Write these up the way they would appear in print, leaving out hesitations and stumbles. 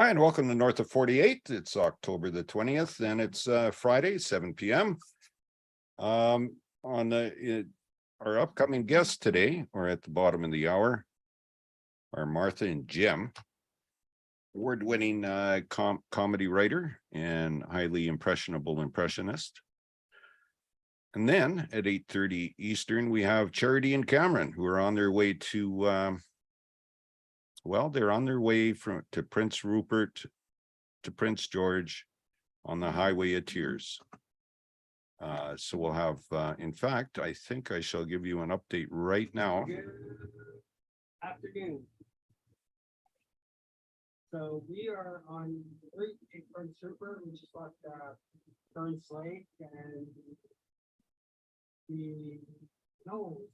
Hi, and welcome to North of 48. It's October the 20th, and it's Friday, 7 p.m. On our upcoming guests today, or at the bottom of the hour, are Martha and Jim, award-winning comedy writer and highly impressionable impressionist. And then at 8:30 Eastern, we have Charity and Cameron, who are on their way to they're on their way to Prince Rupert to Prince George on the Highway of Tears. So we'll have, in fact, I think I shall give you an update right now. Afternoon. So we are on route to Prince Rupert. We just left Burns Lake and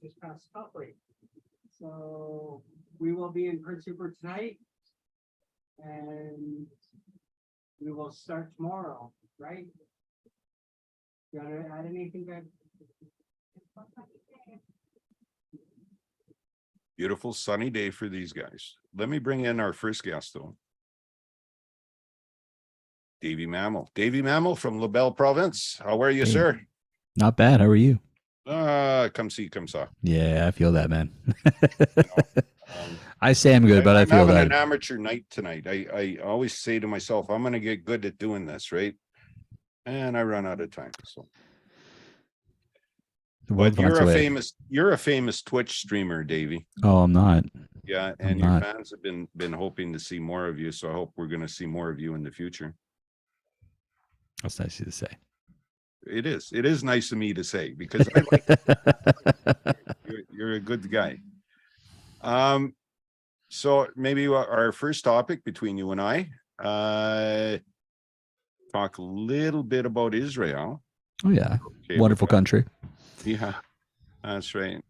just past Copley. So we will be in Prince Rupert tonight, and we will start tomorrow, right? You want to add anything back? Beautiful sunny day for these guys. Let me bring in our first guest, though. Davy Mammal. Davy Mammal from LaBelle Province. How are you, sir? Not bad. How are you? Come see, come saw. Yeah, I feel that, man. I say I'm good, but I feel having that. An amateur night tonight. I always say to myself, I'm going to get good at doing this, right? And I run out of time. So you're a famous Twitch streamer, Davey. Oh, I'm not. Yeah, and your fans have been hoping to see more of you. So I hope we're going to see more of you in the future. That's nice of you to say. It is nice of me to say, because I like you're a good guy. So maybe our first topic between you and I, talk a little bit about Israel. Oh yeah, okay, wonderful country. Yeah, that's right.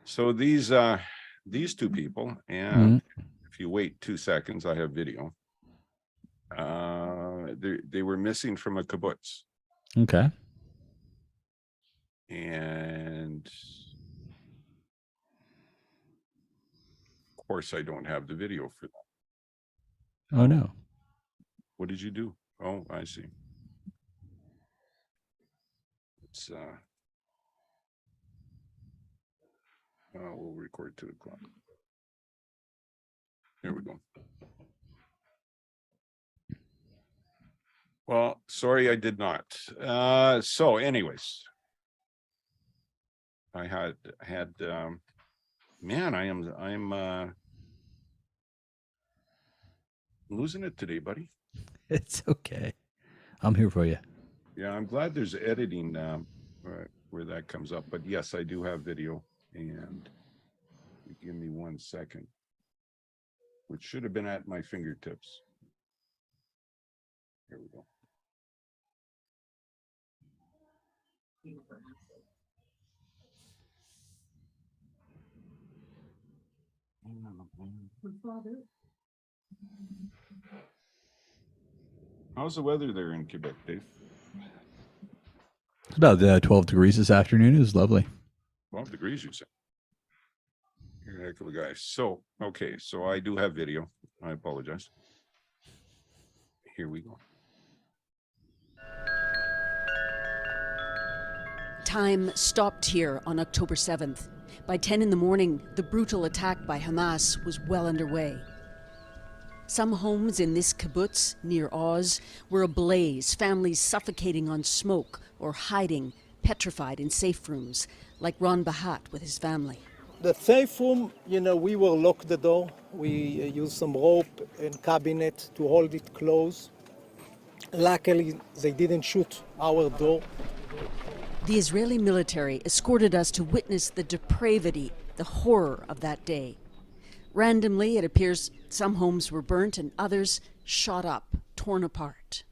So these two people, and if you wait 2 seconds, I have video. They were missing from a kibbutz. Okay. And of course, I don't have the video for that. Oh no. What did you do? Oh, I see. It's we'll record 2 o'clock. Here we go. Well, sorry, I did not. So anyways, I had man, I'm losing it today, buddy. It's okay. I'm here for you. Yeah, I'm glad there's editing where that comes up. But yes, I do have video, and give me 1 second, which should have been at my fingertips. Here we go. How's the weather there in Quebec, Dave? It's about 12 degrees this afternoon. It was lovely. 12 degrees, you say? You're a heck of a guy. So, okay, so I do have video. I apologize. Here we go. Time stopped here on October 7th. By 10 in the morning, the brutal attack by Hamas was well underway. Some homes in this kibbutz near Oz were ablaze, families suffocating on smoke or hiding, petrified in safe rooms, like Ron Bahat with his family. The safe room, we will lock the door. We use some rope and cabinet to hold it closed. Luckily, they didn't shoot our door. The Israeli military escorted us to witness the depravity, the horror of that day. Randomly, it appears some homes were burnt and others shot up, torn apart.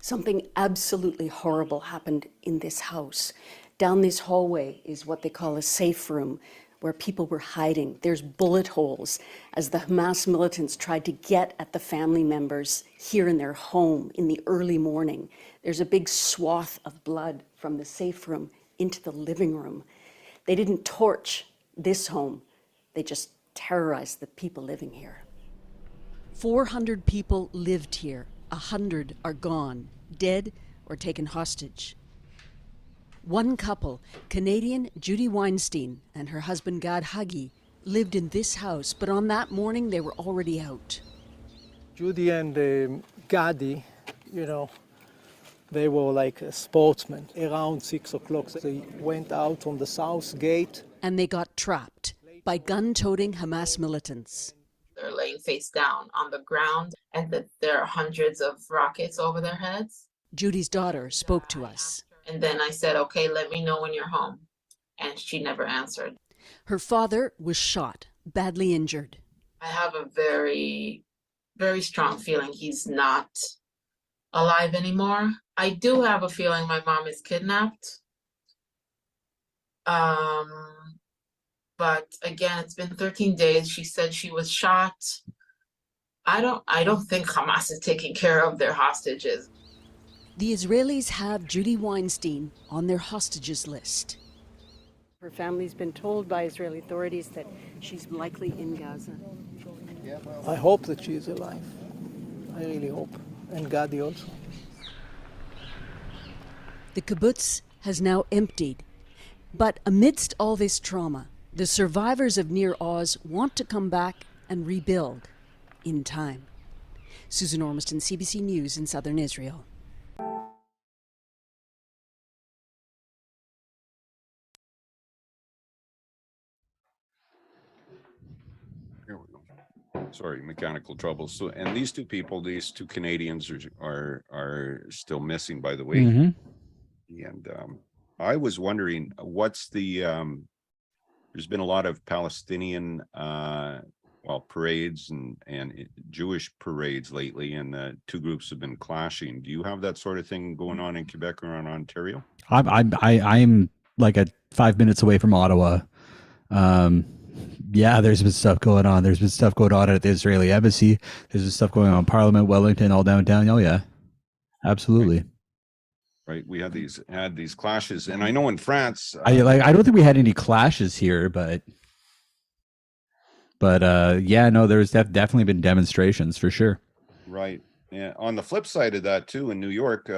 Something absolutely horrible happened in this house. Down this hallway is what they call a safe room, where people were hiding. There's bullet holes as the Hamas militants tried to get at the family members here in their home in the early morning. There's a big swath of blood from the safe room into the living room. They didn't torch this home. They just terrorized the people living here. 400 people lived here. 100 are gone, dead or taken hostage. One couple, Canadian Judy Weinstein and her husband Gad Hagi, lived in this house, but on that morning they were already out. Judy and Gadi, they were like sportsmen. Around 6 o'clock, they went out on the south gate. And they got trapped by gun-toting Hamas militants. They're laying face down on the ground, and that there are hundreds of rockets over their heads. Judy's daughter spoke to us. And then I said, okay, let me know when you're home. And she never answered. Her father was shot, badly injured. I have a very, very strong feeling he's not alive anymore. I do have a feeling my mom is kidnapped. But again, it's been 13 days. She said she was shot. I don't think Hamas is taking care of their hostages. The Israelis have Judy Weinstein on their hostages list. Her family's been told by Israeli authorities that she's likely in Gaza. I hope that she is alive. I really hope. And Gadi also. The kibbutz has now emptied. But amidst all this trauma, the survivors of Nir Oz want to come back and rebuild in time. Susan Ormiston, CBC News in southern Israel. Here we go. Sorry, mechanical troubles. So, and these two people, these two Canadians are still missing, by the way. And I was wondering, what's the there's been a lot of Palestinian parades and Jewish parades lately, and the two groups have been clashing. Do you have that sort of thing going on in Quebec or in Ontario? I'm like 5 minutes away from Ottawa. Yeah, there's been stuff going on. There's been stuff going on at the Israeli embassy. There's been stuff going on in Parliament, Wellington, all downtown. Oh yeah, absolutely. Right, we had these clashes, and I know in France, I don't think we had any clashes here, but yeah, no, there's definitely been demonstrations for sure. right. Yeah, on the flip side of that too, in New York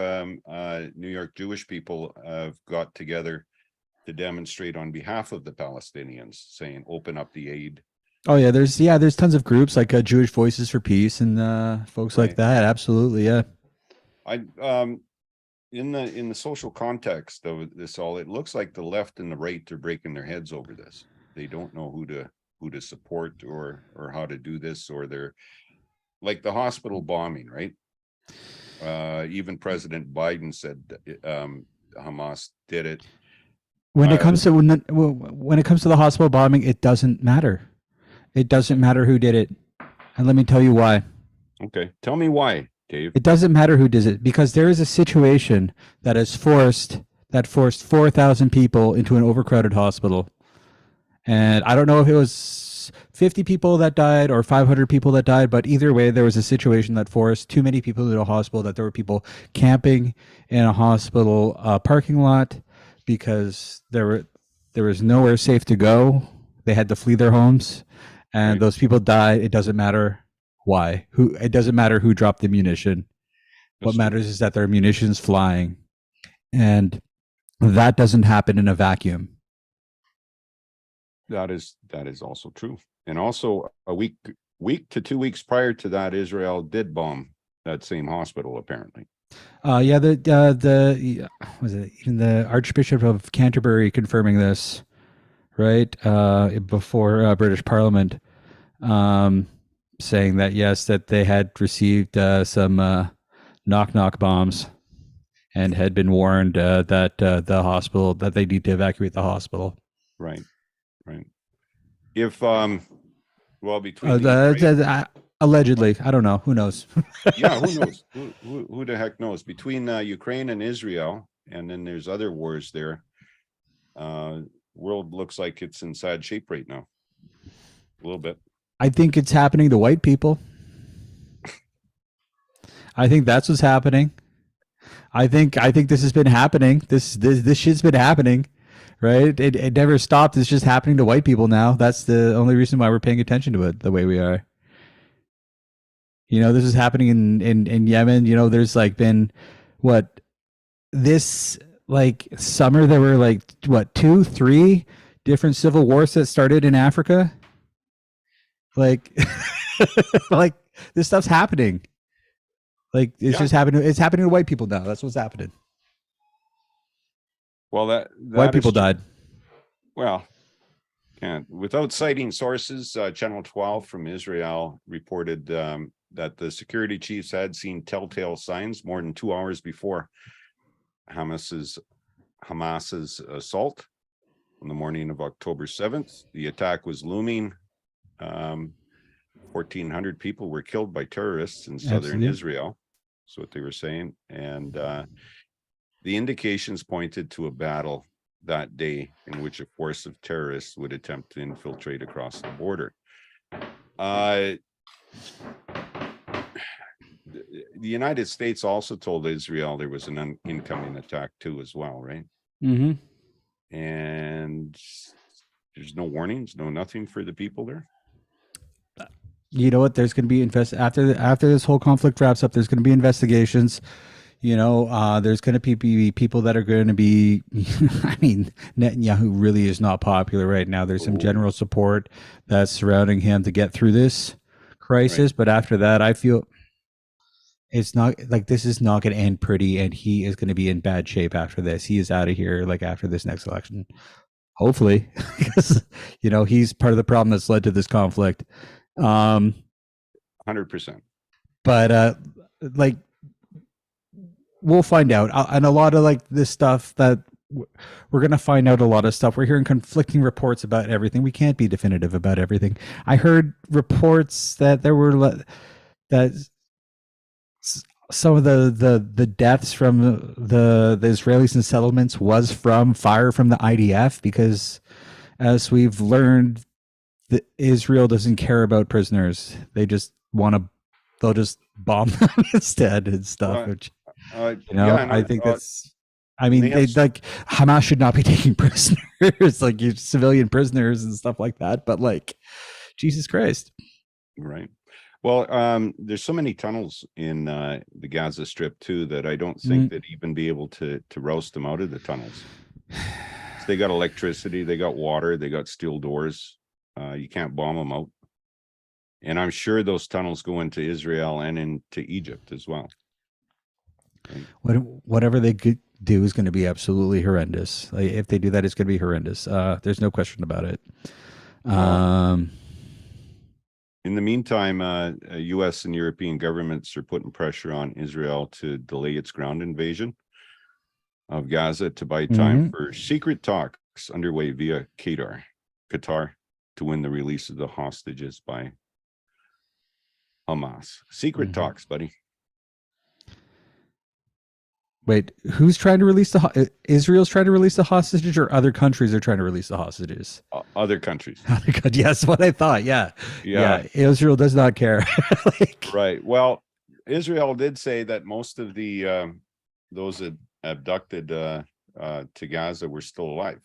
Jewish people have got together to demonstrate on behalf of the Palestinians, saying open up the aid. Oh yeah, there's tons of groups like Jewish Voices for Peace and folks like that. Absolutely, yeah. In the social context of this all, it looks like the left and the right are breaking their heads over this. They don't know who to support or how to do this, or they're like the hospital bombing, right? Even President Biden said Hamas did it. When it comes to the hospital bombing, it doesn't matter. It doesn't matter who did it, and let me tell you why. Okay, tell me why, Dave. It doesn't matter who does it, because there is a situation that forced 4,000 people into an overcrowded hospital, and I don't know if it was 50 people that died or 500 people that died, but either way, there was a situation that forced too many people into a hospital, that there were people camping in a hospital parking lot because there was nowhere safe to go. They had to flee their homes, and those people died. It doesn't matter why. It doesn't matter who dropped the munition. What matters is that there are munitions flying, and that doesn't happen in a vacuum. That is also true. And also a week to 2 weeks prior to that, Israel did bomb that same hospital, apparently. Yeah, was it even the Archbishop of Canterbury confirming this, right? Before British Parliament, saying that yes, that they had received some knock bombs and had been warned that the hospital, that they need to evacuate the hospital. Right. If between allegedly, I don't know. Who knows? yeah, who knows? Who the heck knows? Between Ukraine and Israel, and then there's other wars there. World looks like it's in sad shape right now. A little bit. I think it's happening to white people. I think that's what's happening. I think this has been happening. This shit's been happening, right? It never stopped. It's just happening to white people now. That's the only reason why we're paying attention to it the way we are. This is happening in Yemen. There's like been what this like summer there were like what 2-3 different civil wars that started in Africa. Like like this stuff's happening. Like it's just happening. It's happening to white people now. That's what's happening. Well, that White people died. Well, and without citing sources, Channel 12 from Israel reported that the security chiefs had seen telltale signs more than 2 hours before Hamas's assault on the morning of October 7th. The attack was looming. 1,400 people were killed by terrorists in southern Israel. That's what they were saying. And the indications pointed to a battle that day in which a force of terrorists would attempt to infiltrate across the border. The United States also told Israel there was an incoming attack too as well, right? Mm-hmm. And there's no warnings, no nothing for the people there. You know what? There's going to be after this whole conflict wraps up. There's going to be investigations. There's going to be people that are going to be. I mean, Netanyahu really is not popular right now. There's some general support that's surrounding him to get through this crisis, but after that, I feel it's not like this is not going to end pretty, and he is going to be in bad shape after this. He is out of here like after this next election, hopefully, because he's part of the problem that's led to this conflict. 100%. But like we'll find out, and a lot of like this stuff that we're going to find out a lot of stuff. We're hearing conflicting reports about everything. We can't be definitive about everything. I heard reports that there were that some of the deaths from the Israelis in settlements was from fire from the IDF, because as we've learned, Israel doesn't care about prisoners. They just they'll just bomb them instead and stuff. Which I think that's. I mean, they like Hamas should not be taking prisoners, like civilian prisoners and stuff like that. But like, Jesus Christ, right? Well, there's so many tunnels in the Gaza Strip too that I don't think they'd even be able to roust them out of the tunnels. So they got electricity, they got water, they got steel doors. You can't bomb them out. And I'm sure those tunnels go into Israel and into Egypt as well. Whatever they do is going to be absolutely horrendous. Like, if they do that, it's going to be horrendous. There's no question about it. In the meantime, U.S. and European governments are putting pressure on Israel to delay its ground invasion of Gaza to buy time for secret talks underway via Qatar to win the release of the hostages by Hamas. Secret talks, buddy. Wait, who's trying to release Israel's trying to release the hostages, or other countries are trying to release the hostages? Other countries. Yes, what I thought. Yeah. Israel does not care. Right. Well, Israel did say that most of the those that abducted to Gaza were still alive.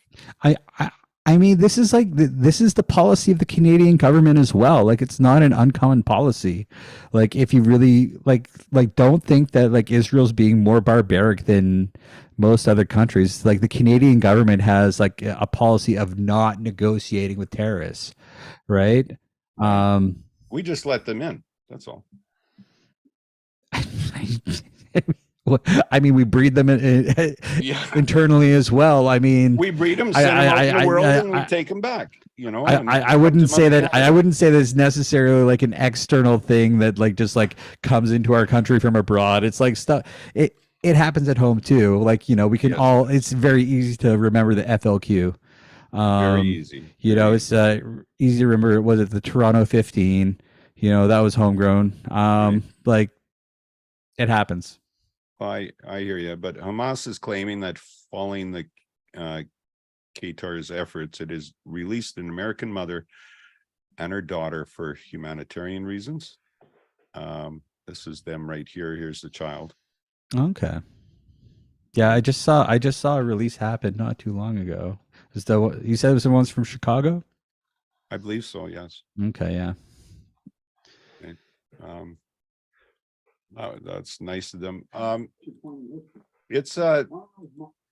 I mean, this is the policy of the Canadian government as well. Like, it's not an uncommon policy. Like, if you really like don't think that like Israel's being more barbaric than most other countries. Like, the Canadian government has like a policy of not negotiating with terrorists, right? We just let them in. That's all. I mean, we breed them internally as well. I mean, we breed them, send them out in the world, and we take them back. I wouldn't say that. I wouldn't say that it's necessarily like an external thing that like just like comes into our country from abroad. It's like stuff. It happens at home too. Like, we can all. It's very easy to remember the FLQ. Very easy. It's easy to remember. Was it the Toronto 15? That was homegrown. Right. Like, it happens. I hear you, but Hamas is claiming that following the Qatar's efforts, it has released an American mother and her daughter for humanitarian reasons. This is them right here. Here's the child. Okay. Yeah, I just saw a release happen not too long ago. You said it was the ones from Chicago? I believe so. Yes. Okay. Yeah. Okay. That's nice of them. It's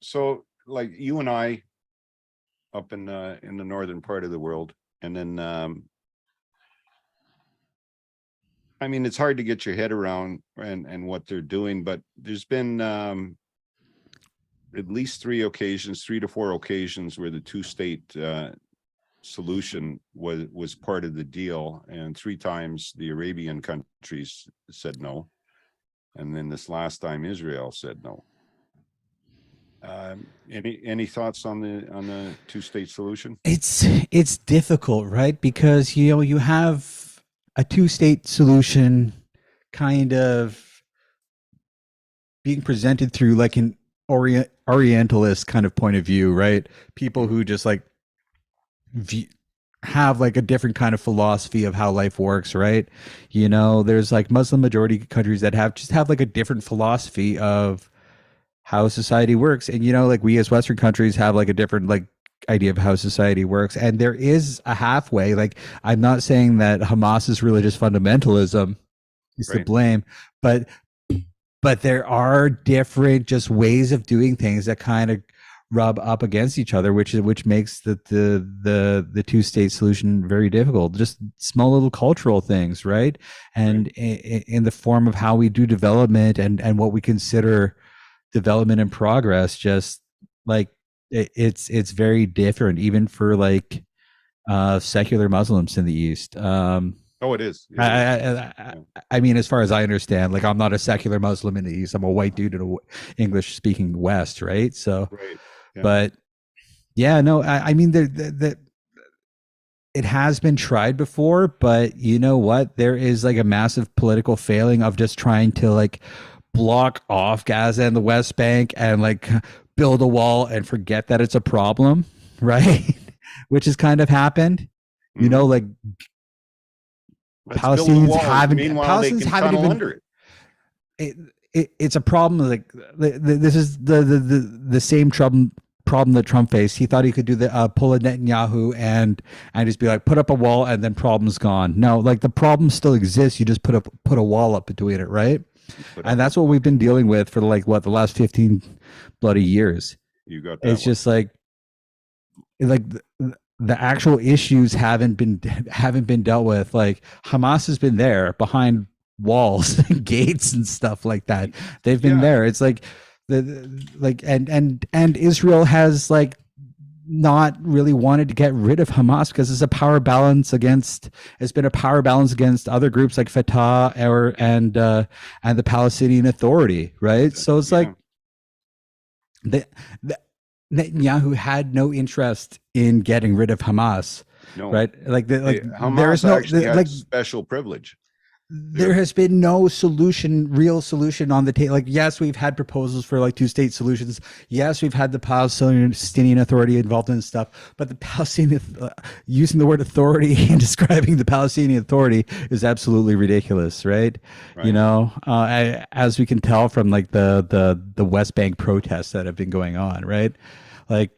so like you and I up in the northern part of the world, and then I mean, it's hard to get your head around and what they're doing, but there's been at least 3 to 4 occasions where the two-state solution was part of the deal, and 3 times the Arabian countries said no, and then this last time Israel said no. Any thoughts on the two-state solution? It's difficult, right? Because you have a two-state solution kind of being presented through like an Orientalist kind of point of view, right? People who just like have like a different kind of philosophy of how life works, right? There's like Muslim majority countries that have like a different philosophy of how society works, and like we as Western countries have like a different like idea of how society works, and there is a halfway. Like, I'm not saying that Hamas's religious fundamentalism is to blame, but there are different just ways of doing things that kind of rub up against each other, which makes the two-state solution very difficult. Just small little cultural things, right? And in the form of how we do development and what we consider development and progress, just like it's very different, even for like secular Muslims in the East. It is. I mean, as far as I understand, like, I'm not a secular Muslim in the East. I'm a white dude in a English speaking West, right? So, but yeah, no, I mean, it has been tried before, but you know what? There is like a massive political failing of just trying to like block off Gaza and the West Bank and like build a wall and forget that it's a problem, right? Which has kind of happened, like Palestinians haven't even under it. It's a problem. Like, this is the same problem that Trump faced. He thought he could do the pull a Netanyahu and just be like, put up a wall and then problem's gone. No, like, the problem still exists. You just put a wall up between it, right? And that's what we've been dealing with for like the last 15 bloody years. You got that. It's just like the actual issues haven't been dealt with. Like, Hamas has been there behind walls and gates and stuff like that. They've been there. It's like and Israel has like not really wanted to get rid of Hamas because it's been a power balance against other groups like Fatah and the Palestinian Authority, right? So it's like Netanyahu had no interest in getting rid of Hamas, right? Like, Hamas there is no had special privilege. There has been no real solution on the table. Like, yes, we've had proposals for like two-state solutions. Yes, we've had the Palestinian Authority involved in stuff, but the Palestinian using the word authority and describing the Palestinian Authority is absolutely ridiculous, right? As we can tell from like the West Bank protests that have been going on, right? Like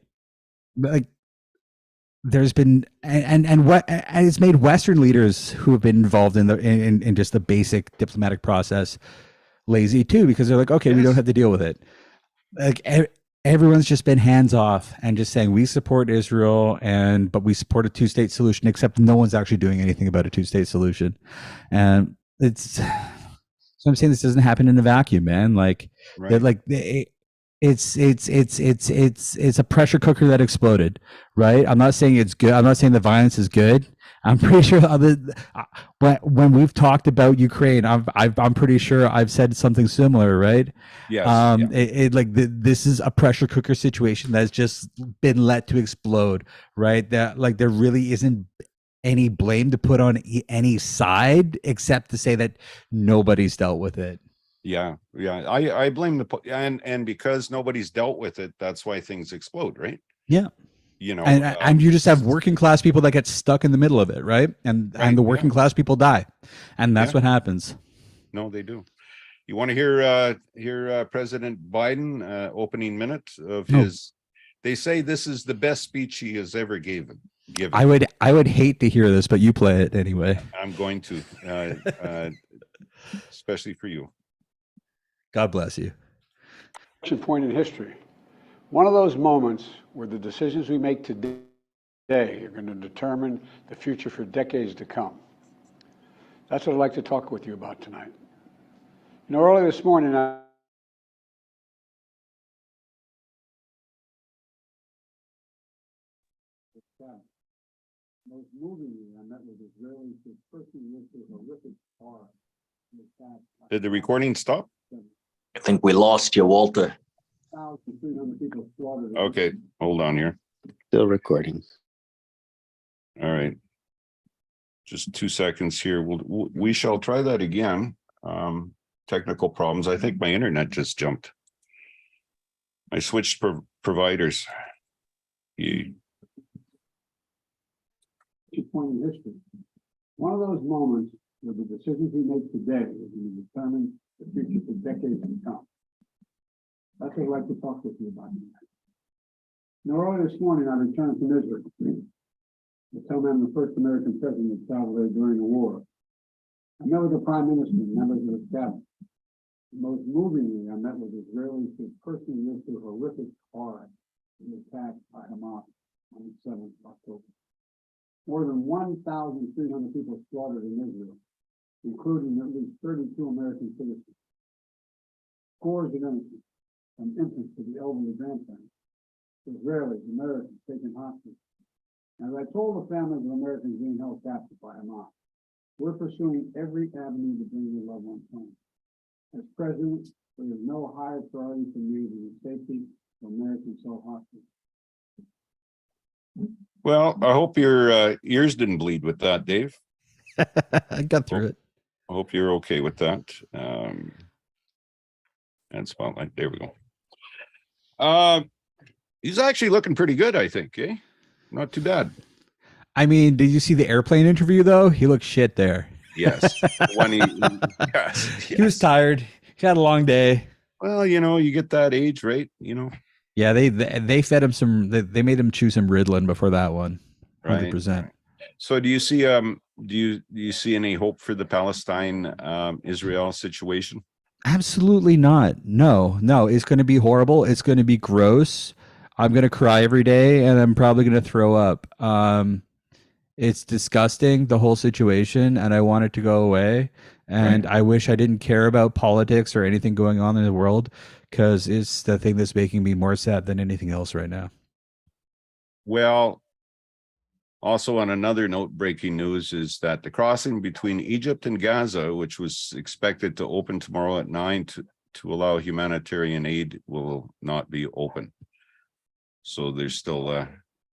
there's been and it's made Western leaders who have been involved in just the basic diplomatic process lazy too, because they're like, okay, we don't have to deal with it. Like, everyone's just been hands off and just saying we support Israel but we support a two-state solution, except no one's actually doing anything about a two-state solution. And so I'm saying this doesn't happen in a vacuum, man. Like, it's a pressure cooker that exploded, right? I'm not saying it's good. I'm not saying the violence is good. I'm pretty sure when we've talked about Ukraine, I'm pretty sure I've said something similar, right? Yes. This is a pressure cooker situation that's just been let to explode, right? That like there really isn't any blame to put on any side except to say that nobody's dealt with it. I blame and because nobody's dealt with it, that's why things explode, right? And you just have working class people that get stuck in the middle of it, right? And the working class people die, and that's what happens. No, they do. You want to hear President Biden opening minute of his? They say this is the best speech he has ever given. I would hate to hear this, but you play it anyway. I'm going to, especially for you. God bless you. Point in history. One of those moments where the decisions we make today are going to determine the future for decades to come. That's what I'd like to talk with you about tonight. You know, early this morning, most movingly, I met with Israelis who personally lived through horrific horror. Did the recording stop? I think we lost you, Walter. 1,300 people slaughtered. Okay, hold on here. Still recording. All right. Just 2 seconds here. We shall try that again. Technical problems. I think my internet just jumped. I switched providers. Point in history. One of those moments where the decisions we make today are going to determine the future for decades to come. That's what I'd like to talk with you about tonight. Now, early this morning, I returned from Israel. The time I'm the first American president to travel there during the war. I met with the Prime Minister and members of his cabinet. Most movingly, I met with Israelis who personally lived through horrific horror in the attack by Hamas on the 7th of October. More than 1,300 people slaughtered in Israel, including at least 32 American citizens. Scores of innocents, from infants to the elderly grandparents, Israelis, Americans taken hostage. As I told the families of Americans being held captive by Hamas, we're pursuing every avenue to bring their loved ones home. As president, there is no higher priority for me than the safety of Americans held hostage. Well, I hope your ears didn't bleed with that, Dave. I got through it. I hope you're okay with that. And spotlight. There we go. He's actually looking pretty good, I think. Eh? Not too bad. I mean, did you see the airplane interview though? He looked shit there. Yes. Yes. He was tired. He had a long day. Well, you know, you get that age, right? You know. Yeah, they fed him some. They made him chew some Ritalin before that one. 100%. Right. So, do you see? Do you see any hope for the Palestine Israel situation? Absolutely not. No. It's going to be horrible. It's going to be gross. I'm going to cry every day, and I'm probably going to throw up. It's disgusting, the whole situation, and I want it to go away. And Right. I wish I didn't care about politics or anything going on in the world, because it's the thing that's making me more sad than anything else right now. Well, also on another note, breaking news is that the crossing between Egypt and Gaza, which was expected to open tomorrow at 9 to allow humanitarian aid, will not be open. So they're still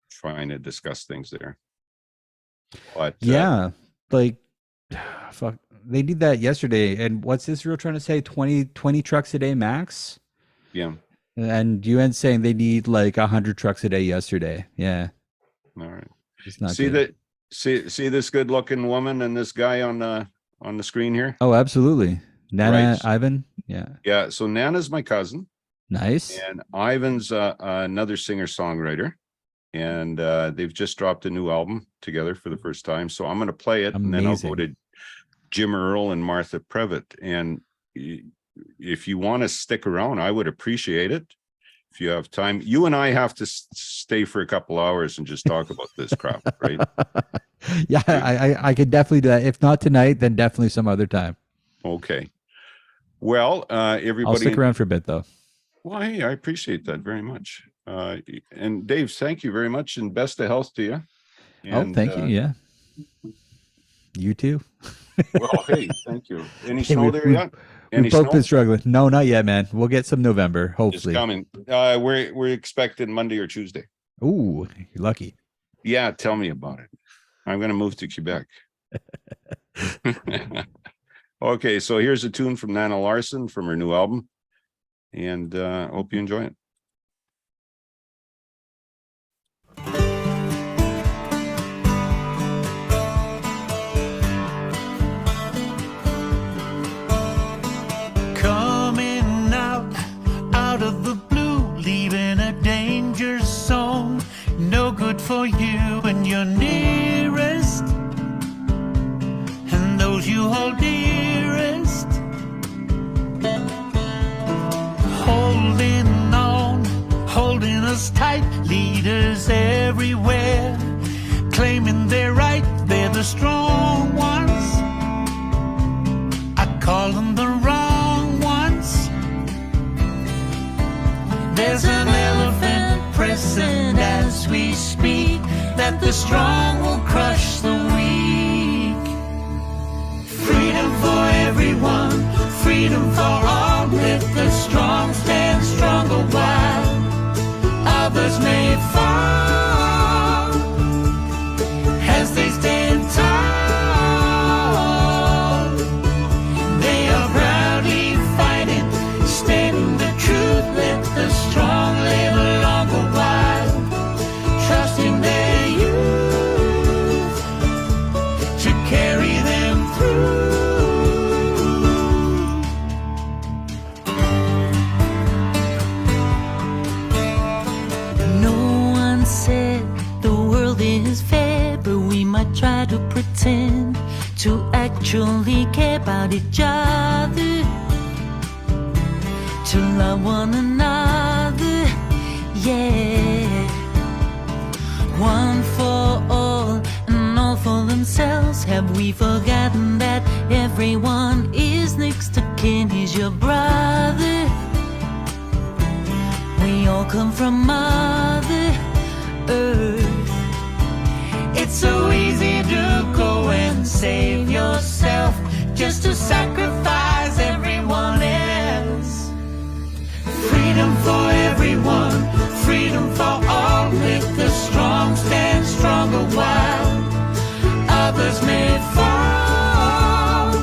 trying to discuss things there. But Yeah, like, fuck, they did that yesterday. And what's Israel trying to say? 20 trucks a day max? yeah, And UN saying they need like 100 trucks a day yesterday. Yeah, all right. it's not See good. see this good-looking woman and this guy on the screen here? Oh, absolutely. Nana, Right. Ivan. Yeah. Yeah, so Nana's my cousin, Nice. and Ivan's another singer-songwriter, and they've just dropped a new album together for the first time. So I'm going to play it, and then I'll go Amazing. to Jim Earl and Martha Previte. And if you want to stick around, I would appreciate it. If you have time, you and I have to stay for a couple hours and just talk about this crap, right? Yeah, I could definitely do that. If not tonight, then definitely some other time. Okay. Well, I'll everybody. stick around for a bit though. Well, hey, I appreciate that very much. And Dave, thank you very much, and best of health to you. Oh, thank you. Yeah. You too. Well, hey, thank you. Any Hey, snow we've- there we've- yet? Any We've both snow? been struggling. No, not yet, man. We'll get some November, It's hopefully. coming. We're expecting Monday or Tuesday. Ooh, you're lucky. Yeah, tell me about it. I'm going to move to Quebec. Okay, so here's a tune from Nana Larson from her new album, and hope you enjoy it. Coming out of the blue, leaving a danger zone. No good for you and your nearest, and those you hold dearest. muscles tight, leaders everywhere, claiming they're right, they're the strong ones. I call them the wrong ones. There's an elephant pressing as we speak, that the strong will crush the weak. Freedom for everyone, freedom for all. Let the strong stand strong a while. Others may fall as they stand tall. They are proudly fighting, standing the truth. Let the strong live along a while, trusting their youth to carry them through. No one said the world is fair, but we might try to pretend to actually care about each other, to love one another, yeah. One for all and all for themselves. Have we forgotten that everyone is next to kin, is your brother? We all come from Mother Earth. It's so easy to go and save yourself, just to sacrifice everyone else. Freedom for everyone, freedom for all. Let the strong stand strong a while. Others may fall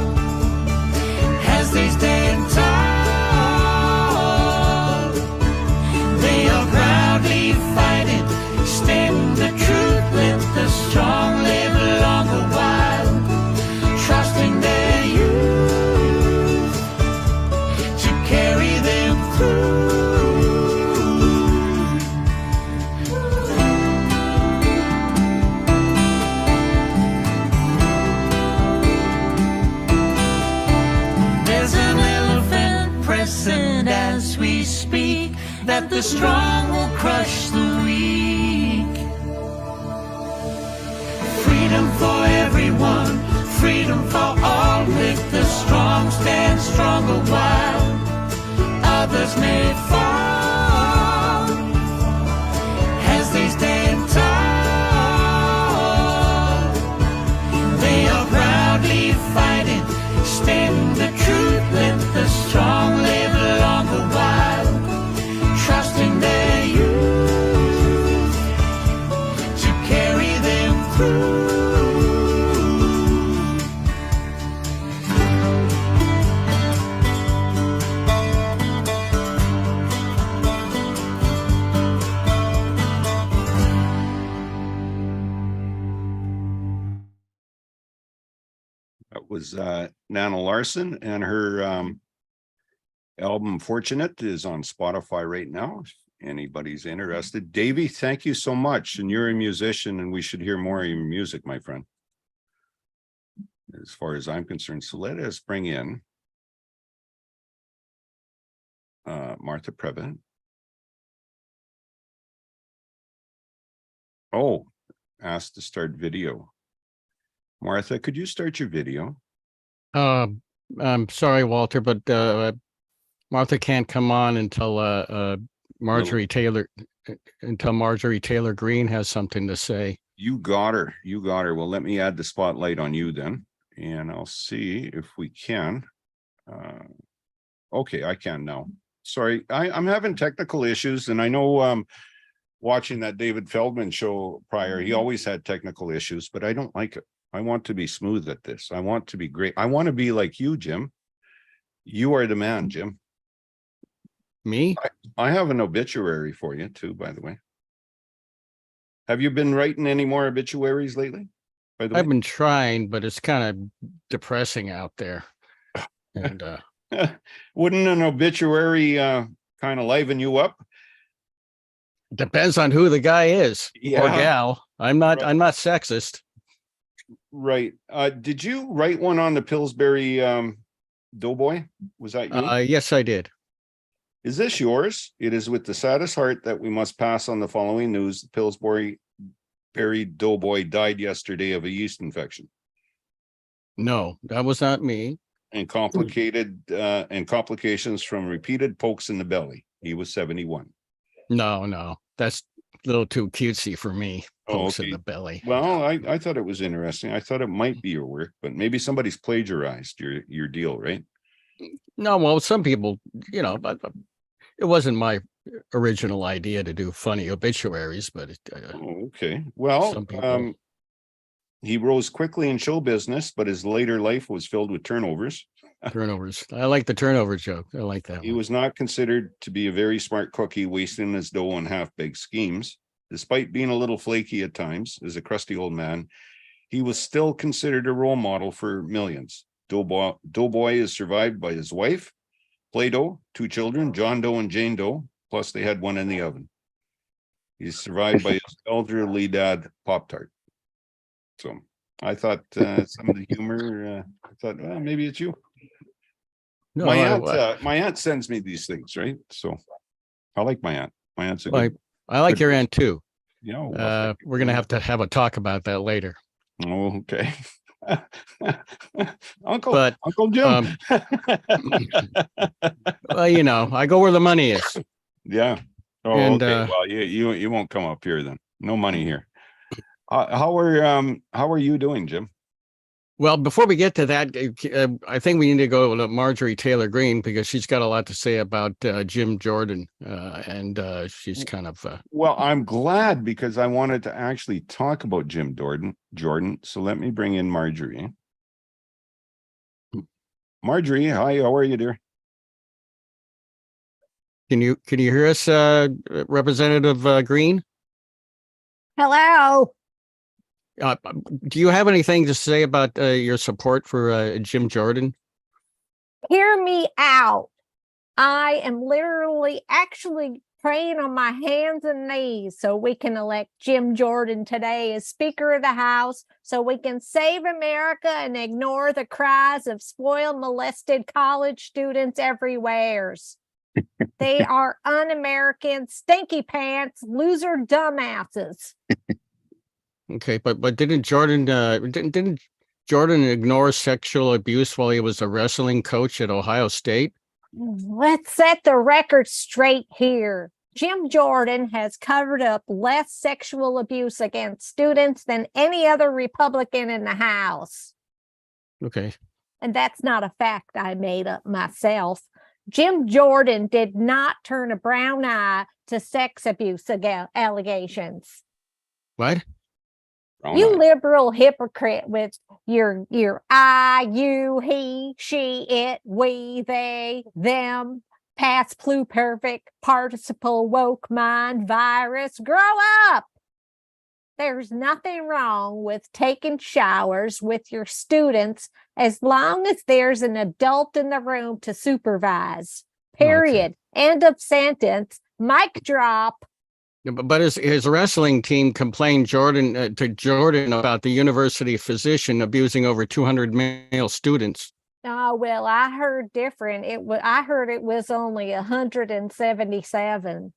as they stand tall. They are proudly fighting, standing the truth. Let the strong live along a while, trusting their youth to carry them through. There's an elephant pressing as we speak, that the strong will crush the weak. Freedom for everyone, freedom for all. Let the strong stand strong a while. Others may fall as they stand tall. They are proudly fighting, standing the truth. Let the strong live along a while, trusting their youth to carry them through. That was Nana Larson, and her album Fortunate is on Spotify right now. If anybody's interested. Davey, thank you so much. And you're a musician, and we should hear more of your music, my friend, as far as I'm concerned. So let us bring in Martha Previte. Oh, asked to start video. Martha, could you start your video? I'm sorry, Walter, but Martha can't come on until Marjorie Taylor Greene has something to say. You got her. You got her. Well, let me add the spotlight on you then, and I'll see if we can. Okay, I can now. Sorry, I'm having technical issues, and I know watching that David Feldman show prior, he always had technical issues, but I don't like it. I want to be smooth at this. I want to be great. I want to be like you, Jim. You are the man, Jim. Me? I have an obituary for you too, by the way. Have you been writing any more obituaries lately? By the way, I've been trying, but it's kind of depressing out there. And wouldn't an obituary kind of liven you up? depends on who the guy is or Yeah. gal. I'm not sexist. Right. Did you write one on the Pillsbury Doughboy? Was that you? Yes, I did. Is this yours? It is with the saddest heart that we must pass on the following news. The Pillsbury doughboy died yesterday of a yeast infection No, that was not me. and complications from repeated pokes in the belly. He was 71. No, that's a little too cutesy for me. Pokes in the belly. Well, I thought it was interesting. I thought it might be your work, but maybe somebody's plagiarized your deal, right? No, well, some people, but it wasn't my original idea to do funny obituaries, but Okay. Well, some people. he rose quickly in show business, but his later life was filled with turnovers. Turnovers. I like the turnover joke. I like that He one. was not considered to be a very smart cookie, wasting his dough on half-baked schemes. Despite being a little flaky at times, as a crusty old man, he was still considered a role model for millions. Doughboy is survived by his wife, Play-Doh, 2 children, John Doe and Jane Doe, plus they had one in the oven. He's survived by his elderly dad, Pop-Tart. So I thought some of the humor, I thought, well, maybe it's you. No, My aunt sends me these things, right? So I like my aunt. My aunt's a good. I like your aunt too. Yeah. We're gonna have to have a talk about that later. Oh, okay. Uncle Jim. Jim. Well, I go where the money is. Yeah. Oh, And, okay. Well, you won't come up here then. No money here. How are you doing, Jim? Well, before we get to that, I think we need to go to Marjorie Taylor Greene because she's got a lot to say about Jim Jordan, and she's kind of. Well, I'm glad because I wanted to actually talk about Jim Jordan. So let me bring in Marjorie. Marjorie, hi. How are you, dear? Can you hear us, Representative Greene? Hello. Do you have anything to say about your support for Jim Jordan? Hear me out. I am literally actually praying on my hands and knees so we can elect Jim Jordan today as Speaker of the House so we can save America and ignore the cries of spoiled, molested college students everywhere. They are un-American, stinky pants, loser dumbasses. Okay, but didn't Jordan ignore sexual abuse while he was a wrestling coach at Ohio State? Let's set the record straight here. Jim Jordan has covered up less sexual abuse against students than any other Republican in the House. Okay. And that's not a fact I made up myself. Jim Jordan did not turn a brown eye to sex abuse allegations. What? You liberal hypocrite with your I, you, he, she, it, we, they, them, past pluperfect, participle, woke mind, virus. Grow up. There's nothing wrong with taking showers with your students as long as there's an adult in the room to supervise. Period. Okay. End of sentence. Mic drop. But his wrestling team complained to Jordan about the university physician abusing over 200 male students. Oh, well, I heard different. I heard it was only 177.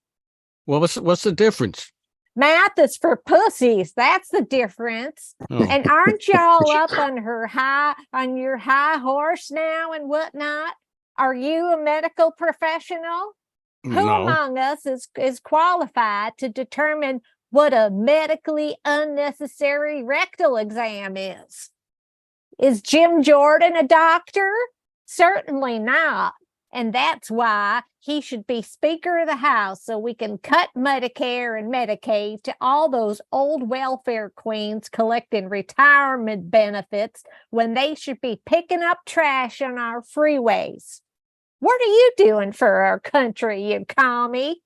Well, what's the difference? Math is for pussies. That's the difference. Oh. And aren't y'all up on your high horse now and whatnot? Are you a medical professional? Who among us is qualified to determine what a medically unnecessary rectal exam is? Is Jim Jordan a doctor? Certainly not. And that's why he should be Speaker of the House so we can cut Medicare and Medicaid to all those old welfare queens collecting retirement benefits when they should be picking up trash on our freeways. What are you doing for our country, you commie?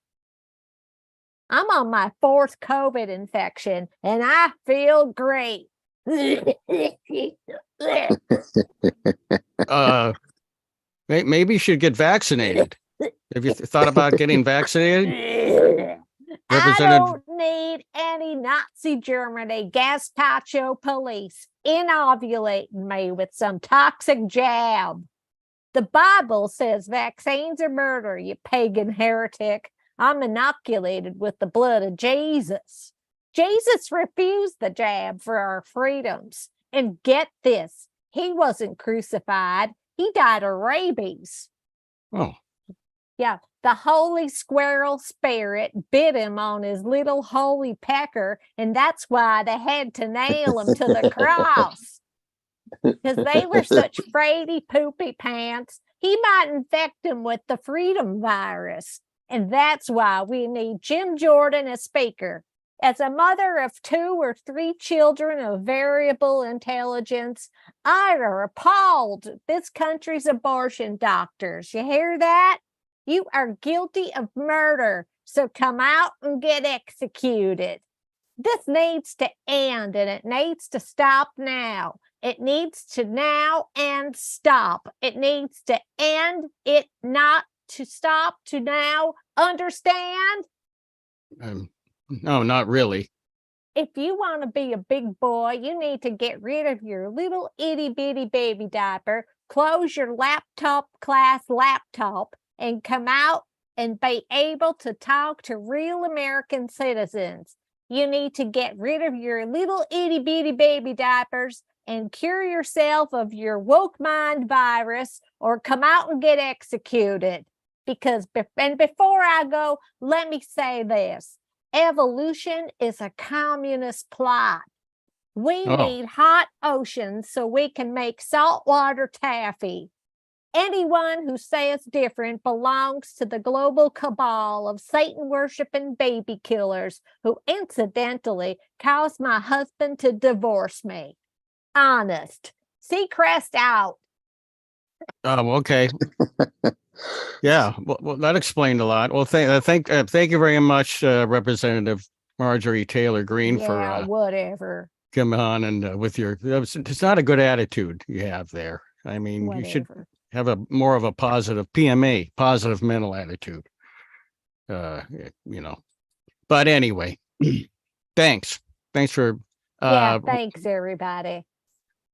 I'm on my 4th COVID infection, and I feel great. Maybe you should get vaccinated. Have you thought about getting vaccinated? I don't need any Nazi Germany gazpacho police inoculating me with some toxic jab. The Bible says vaccines are murder, you pagan heretic. I'm inoculated with the blood of Jesus. Jesus refused the jab for our freedoms. And get this, he wasn't crucified. He died of rabies. Oh, Yeah, the holy squirrel spirit bit him on his little holy pecker, and that's why they had to nail him to the cross. Because they were such fraidy poopy pants, he might infect them with the freedom virus. And that's why we need Jim Jordan as speaker. As a mother of 2 or 3 children of variable intelligence, I are appalled at this country's abortion doctors. You hear that? You are guilty of murder, so come out and get executed. This needs to end, and it needs to stop now. It needs to now and stop. It needs to end, it not to stop, to now. Understand? no, not really. If you want to be a big boy, you need to get rid of your little itty bitty baby diaper, close your laptop class laptop, and come out and be able to talk to real American citizens. You need to get rid of your little itty bitty baby diapers and cure yourself of your woke mind virus, or come out and get executed. Because, and before I go, let me say this. Evolution is a communist plot. We need hot oceans so we can make saltwater taffy. Anyone who says different belongs to the global cabal of Satan-worshiping baby killers who incidentally caused my husband to divorce me. Honest. Seacrest out. Oh, okay. Yeah, well, that explained a lot. Well, thank you very much, Representative Marjorie Taylor Greene, Yeah, for whatever. coming on and with your. It's not a good attitude you have there. I mean, Whatever. you should have a more of a positive PMA, positive mental attitude. You know. But anyway, thanks for. Yeah, thanks everybody.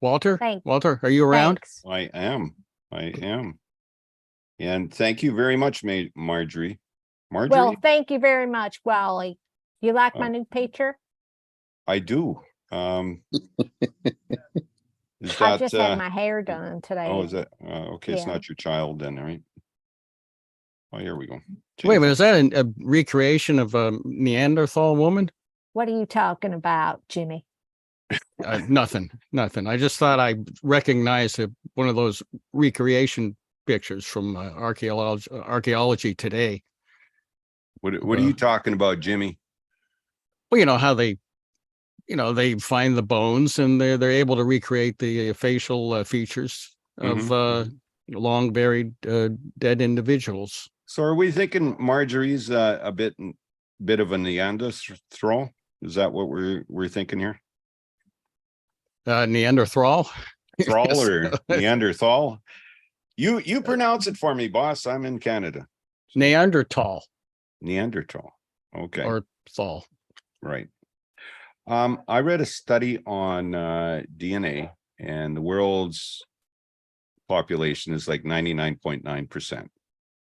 Walter. Thanks. Walter, are you around? Thanks. I am. And thank you very much, Marjorie. Well, thank you very much, Wally. You like my new picture? I do. Is I that just had my hair done today. oh, is that okay? It's Yeah. not your child then, right? Oh, here we go. Wait a minute, is that a recreation of a Neanderthal woman? What are you talking about, Jimmy? Nothing. I just thought I recognized one of those recreation pictures from archaeology today. What are you talking about, Jimmy? Well, you know how they find the bones and they're able to recreate the facial features of long buried dead individuals. So, are we thinking Marjorie's a bit of a Neanderthal? Is that what we're thinking here? Neanderthal, Thrall or Neanderthal? You pronounce it for me, boss. I'm in Canada. Neanderthal. Okay. Or Thal. Right. I read a study on DNA, and the world's population is like 99.9%.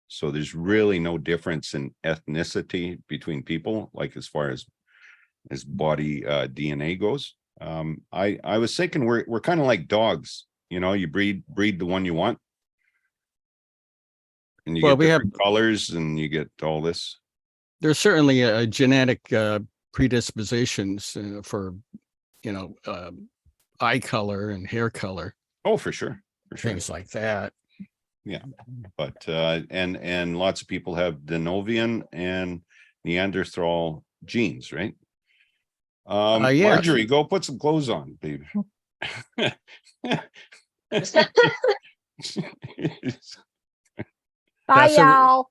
So there's really no difference in ethnicity between people, like as far as body DNA goes. I was thinking we're kind of like dogs, you breed the one you want. And you get different colors and you get all this. There's certainly a genetic predispositions for, eye color and hair color. Oh, for sure. Things like that. Yeah. But, and lots of people have Denovian and Neanderthal genes, right? Yeah. Marjorie, go put some clothes on, baby. Bye, y'all.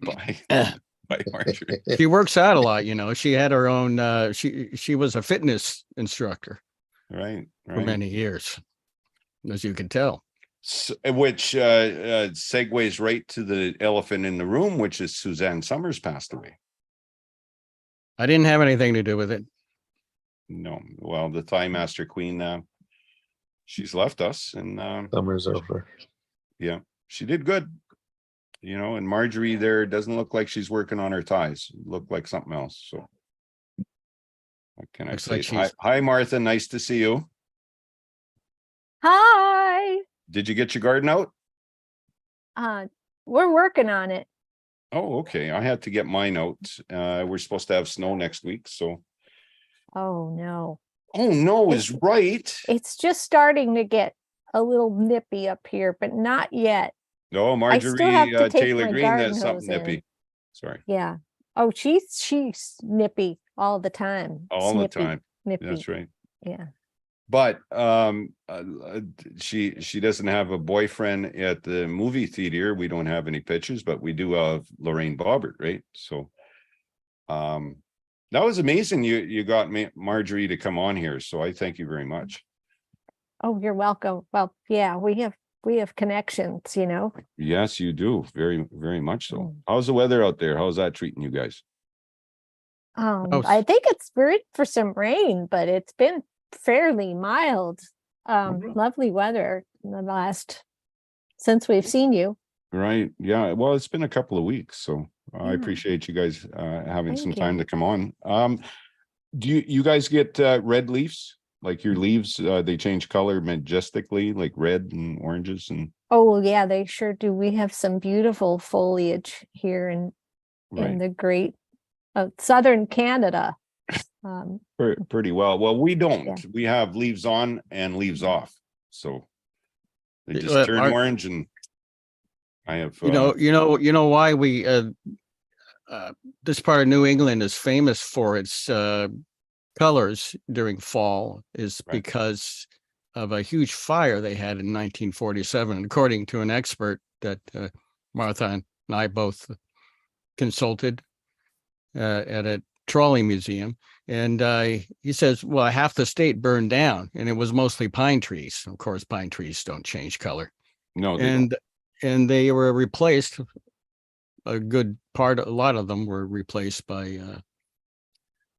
Bye. Bye, Marjorie. She works out a lot, she had her own she was a fitness instructor Right. for many years, as you can tell. So, which segues right to the elephant in the room, which is Suzanne Summers passed away. I didn't have anything to do with it. No, well, the Thigh Master Queen, she's left us, and Summer's over. Yeah, she did good. You know, and Marjorie there doesn't look like she's working on her ties. Look like something else. So what can I Looks say? like Hi, she's- hi, Martha. Nice to see you. Hi. Did you get your garden out? We're working on it. Oh, okay. I had to get mine out. We're supposed to have snow next week. So, Oh no. oh no, is right. It's just starting to get a little nippy up here, but not yet. No, I still have Marjorie to take Taylor my Green, garden that's hose something nippy. in. Sorry. Yeah. Oh, she's nippy all the time. All the Snippy, time. Nippy. That's right. Yeah. But she doesn't have a boyfriend at the movie theater. We don't have any pictures, but we do have Lorraine Bobbert, right? So that was amazing. You got Marjorie to come on here. So I thank you very much. Oh, you're welcome. Well, yeah, we have connections, you know. Yes, you do. Very, very much so. Mm. How's the weather out there? How's that treating you guys? Oh, I think it's good for some rain, but it's been fairly mild. Okay. Lovely weather in the since we've seen you. Right. Yeah. Well, it's been a couple of weeks, so I Yeah. appreciate you guys having some Thank time you. to come on. Do you guys get red leaves? Like your leaves, they change color majestically, like red and oranges and Oh yeah, they sure do. We have some beautiful foliage here in right. the great southern Canada. Pretty well. Well, we don't. Yeah. We have leaves on and leaves off. So they just Well, turn orange, and I have you know why we this part of New England is famous for its colors during fall is Right. because of a huge fire they had in 1947, according to an expert that Martha and I both consulted at a trolley museum. And he says, well, half the state burned down, and it was mostly pine trees. Of course, pine trees don't change color. No, they don't. And they were replaced. A lot of them were replaced by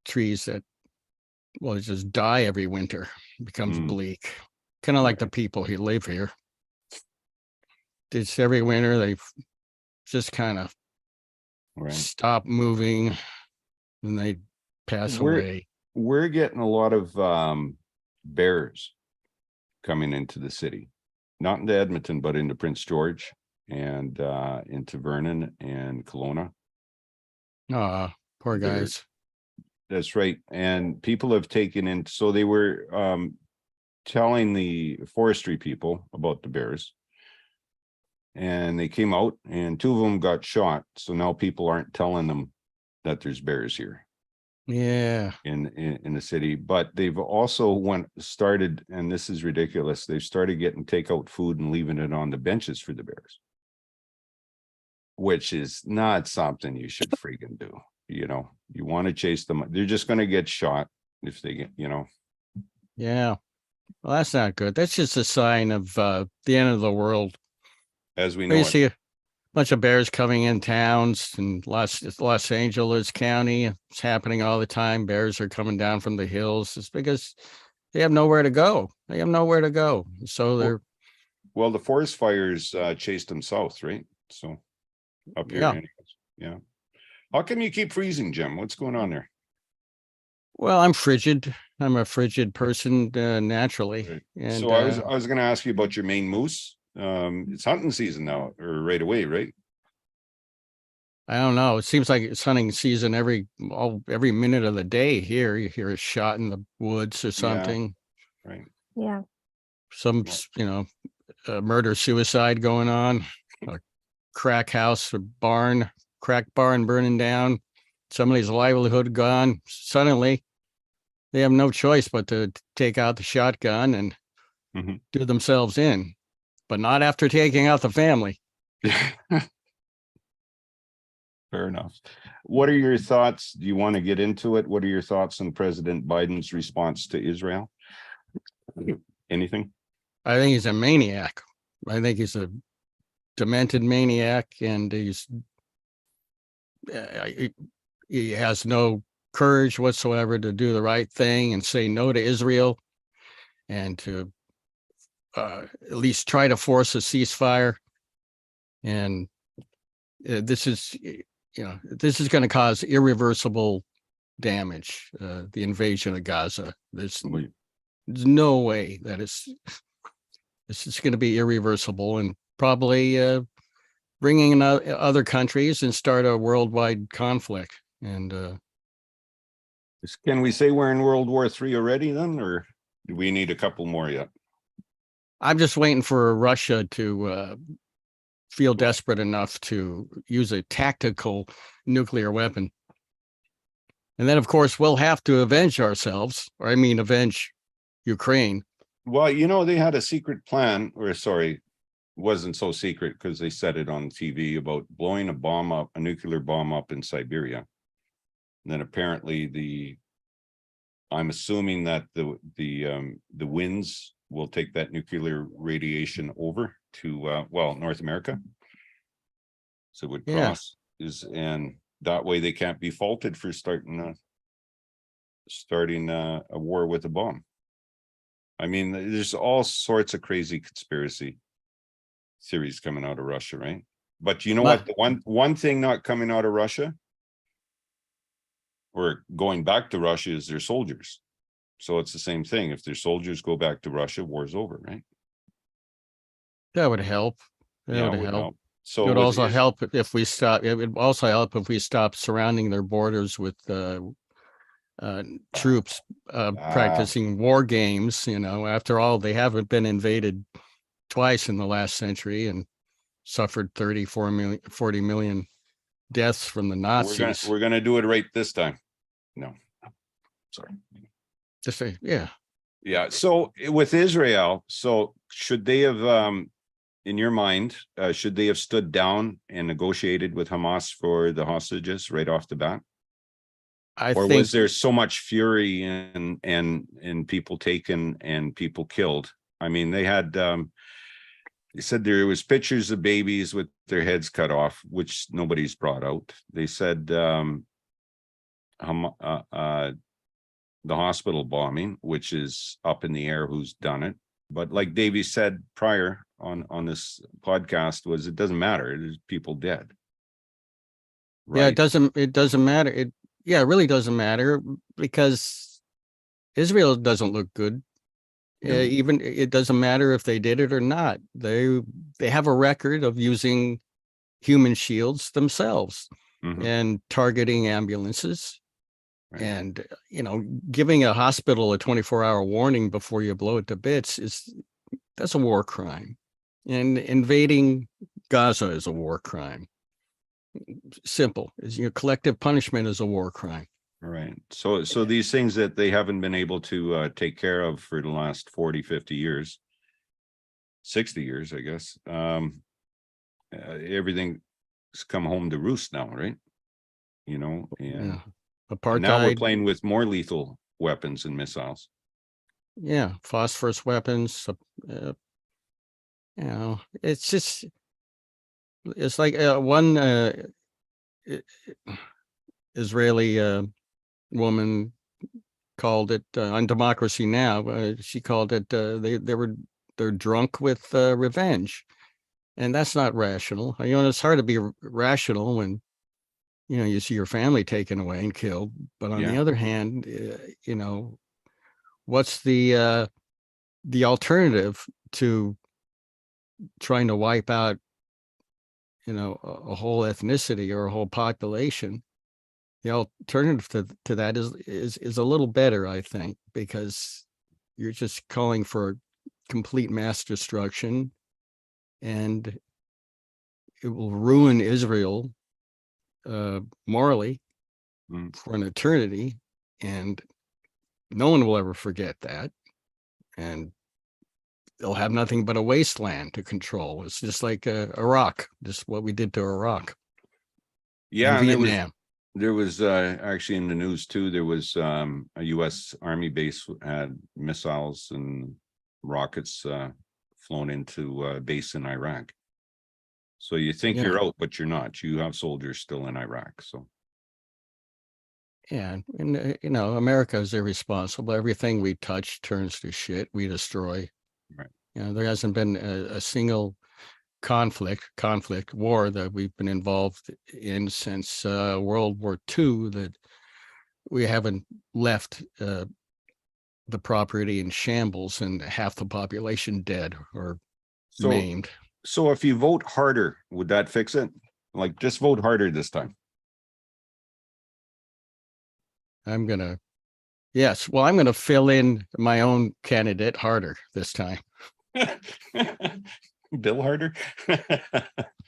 trees that, well, just die every winter. It becomes bleak, kind of like the people who live here. It's every winter they just kind of Right. stop moving, and they pass away. We're getting a lot of bears coming into the city, not into Edmonton, but into Prince George and into Vernon and Kelowna. Poor guys. That's right. And people have taken in, so they were telling the forestry people about the bears. And they came out and two of them got shot. So now people aren't telling them that there's bears here. Yeah. In the city, but they've also started, and this is ridiculous, they've started getting takeout food and leaving it on the benches for the bears, which is not something you should freaking do. You know, you want to chase them, they're just going to get shot if they get, you know. Yeah. Well, that's not good. That's just a sign of the end of the world. As we know You it. see a bunch of bears coming in towns in Los Angeles County. It's happening all the time. Bears are coming down from the hills. It's because they have nowhere to go. So they're well, the forest fires chased them south, right? So up here. Yeah. Anyways. Yeah. How come you keep freezing, Jim? What's going on there? Well, I'm frigid. I'm a frigid person naturally. Right. And So I was going to ask you about your Maine moose. It's hunting season now, or right away, right? I don't know. It seems like it's hunting season every minute of the day here. You hear a shot in the woods or something. Right. Yeah. Some, murder suicide going on. A crack house or crack barn burning down. Somebody's livelihood gone. Suddenly, they have no choice but to take out the shotgun and do themselves in, but not after taking out the family. Fair enough. What are your thoughts? Do you want to get into it? What are your thoughts on President Biden's response to Israel? Anything? I think he's a maniac. I think he's a demented maniac, and he has no courage whatsoever to do the right thing and say no to Israel, and to at least try to force a ceasefire. And this is, this is going to cause irreversible damage. The invasion of Gaza. There's no way that this is going to be irreversible, and probably bringing in other countries and start a worldwide conflict. And can we say we're in World War III already then, or do we need a couple more yet? I'm just waiting for Russia to feel desperate enough to use a tactical nuclear weapon. And then, of course, we'll have to avenge ourselves, or I mean, avenge Ukraine. Well, they had a secret plan, or sorry, wasn't so secret because they said it on TV about blowing a nuclear bomb up in Siberia. And then apparently I'm assuming that the winds will take that nuclear radiation over to North America. So it would cross and that way they can't be faulted for starting a war with a bomb. I mean, there's all sorts of crazy conspiracy theories coming out of Russia, right? But you know what? The one thing not coming out of Russia or going back to Russia is their soldiers. So it's the same thing. If their soldiers go back to Russia, war's over, right? That would help. That would help. So it would also help if we stop. It would also help if we stop surrounding their borders with troops practicing war games. After all, they haven't been invaded twice in the last century and suffered 40 million deaths from the Nazis. We're gonna do it right this time. No, sorry. Just say, yeah. So with Israel, should they have, in your mind, should they have stood down and negotiated with Hamas for the hostages right off the bat? Was there so much fury and people taken and people killed? I mean, they had, they said there was pictures of babies with their heads cut off, which nobody's brought out. They said the hospital bombing, which is up in the air who's done it. But like Davey said prior on this podcast, it doesn't matter. There's people dead. Right? Yeah, it doesn't matter. It really doesn't matter because Israel doesn't look good. Even it doesn't matter if they did it or not. They have a record of using human shields themselves and targeting ambulances. Right. And, giving a hospital a 24-hour warning before you blow it to bits that's a war crime. And invading Gaza is a war crime. Simple. Collective punishment is a war crime. Right. So these things that they haven't been able to take care of for the last 40, 50 years, 60 years, I guess, everything's come home to roost now, right? And apartheid. Now we're playing with more lethal weapons and missiles. Yeah, phosphorus weapons. It's like one Israeli woman called it on Democracy Now. She called it they're drunk with revenge, and that's not rational. It's hard to be rational when you see your family taken away and killed. But on the other hand, what's the alternative to trying to wipe out, a whole ethnicity or a whole population? The alternative to that is a little better, I think, because you're just calling for complete mass destruction, and it will ruin Israel morally for an eternity, and no one will ever forget that, and they'll have nothing but a wasteland to control. It's just like Iraq, just what we did to Iraq. Yeah, and Vietnam. There was actually in the news too, there was a U.S. Army base had missiles and rockets flown into a base in Iraq. So you think you're out, but you're not. You have soldiers still in Iraq. So. Yeah, and America is irresponsible. Everything we touch turns to shit. We destroy. Right. There hasn't been a single conflict, war that we've been involved in since World War II, that we haven't left the property in shambles and half the population dead or So, maimed. so if you vote harder, would that fix it? Like, just vote harder this time. I'm gonna fill in my own candidate harder this time. Bill Harder.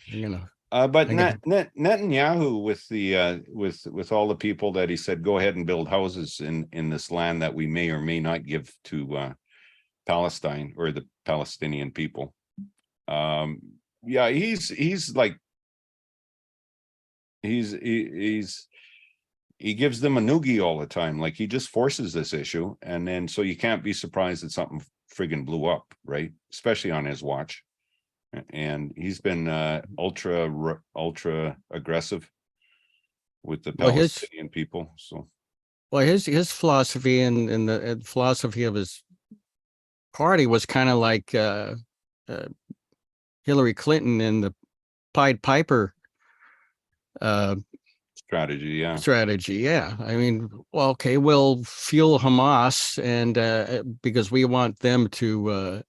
You know, But I got- Netanyahu, with the with all the people that he said go ahead and build houses in this land that we may or may not give to Palestine or the Palestinian people. Yeah, he's like he gives them a noogie all the time. Like, he just forces this issue, and then so you can't be surprised that something friggin' blew up, right? Especially on his watch. And he's been ultra aggressive with the Well, Palestinian people. So, well, his philosophy and the philosophy of his party was kind of like Hillary Clinton and the Pied Piper strategy, yeah. Yeah. I mean, well, okay, we'll fuel Hamas, and because we want them to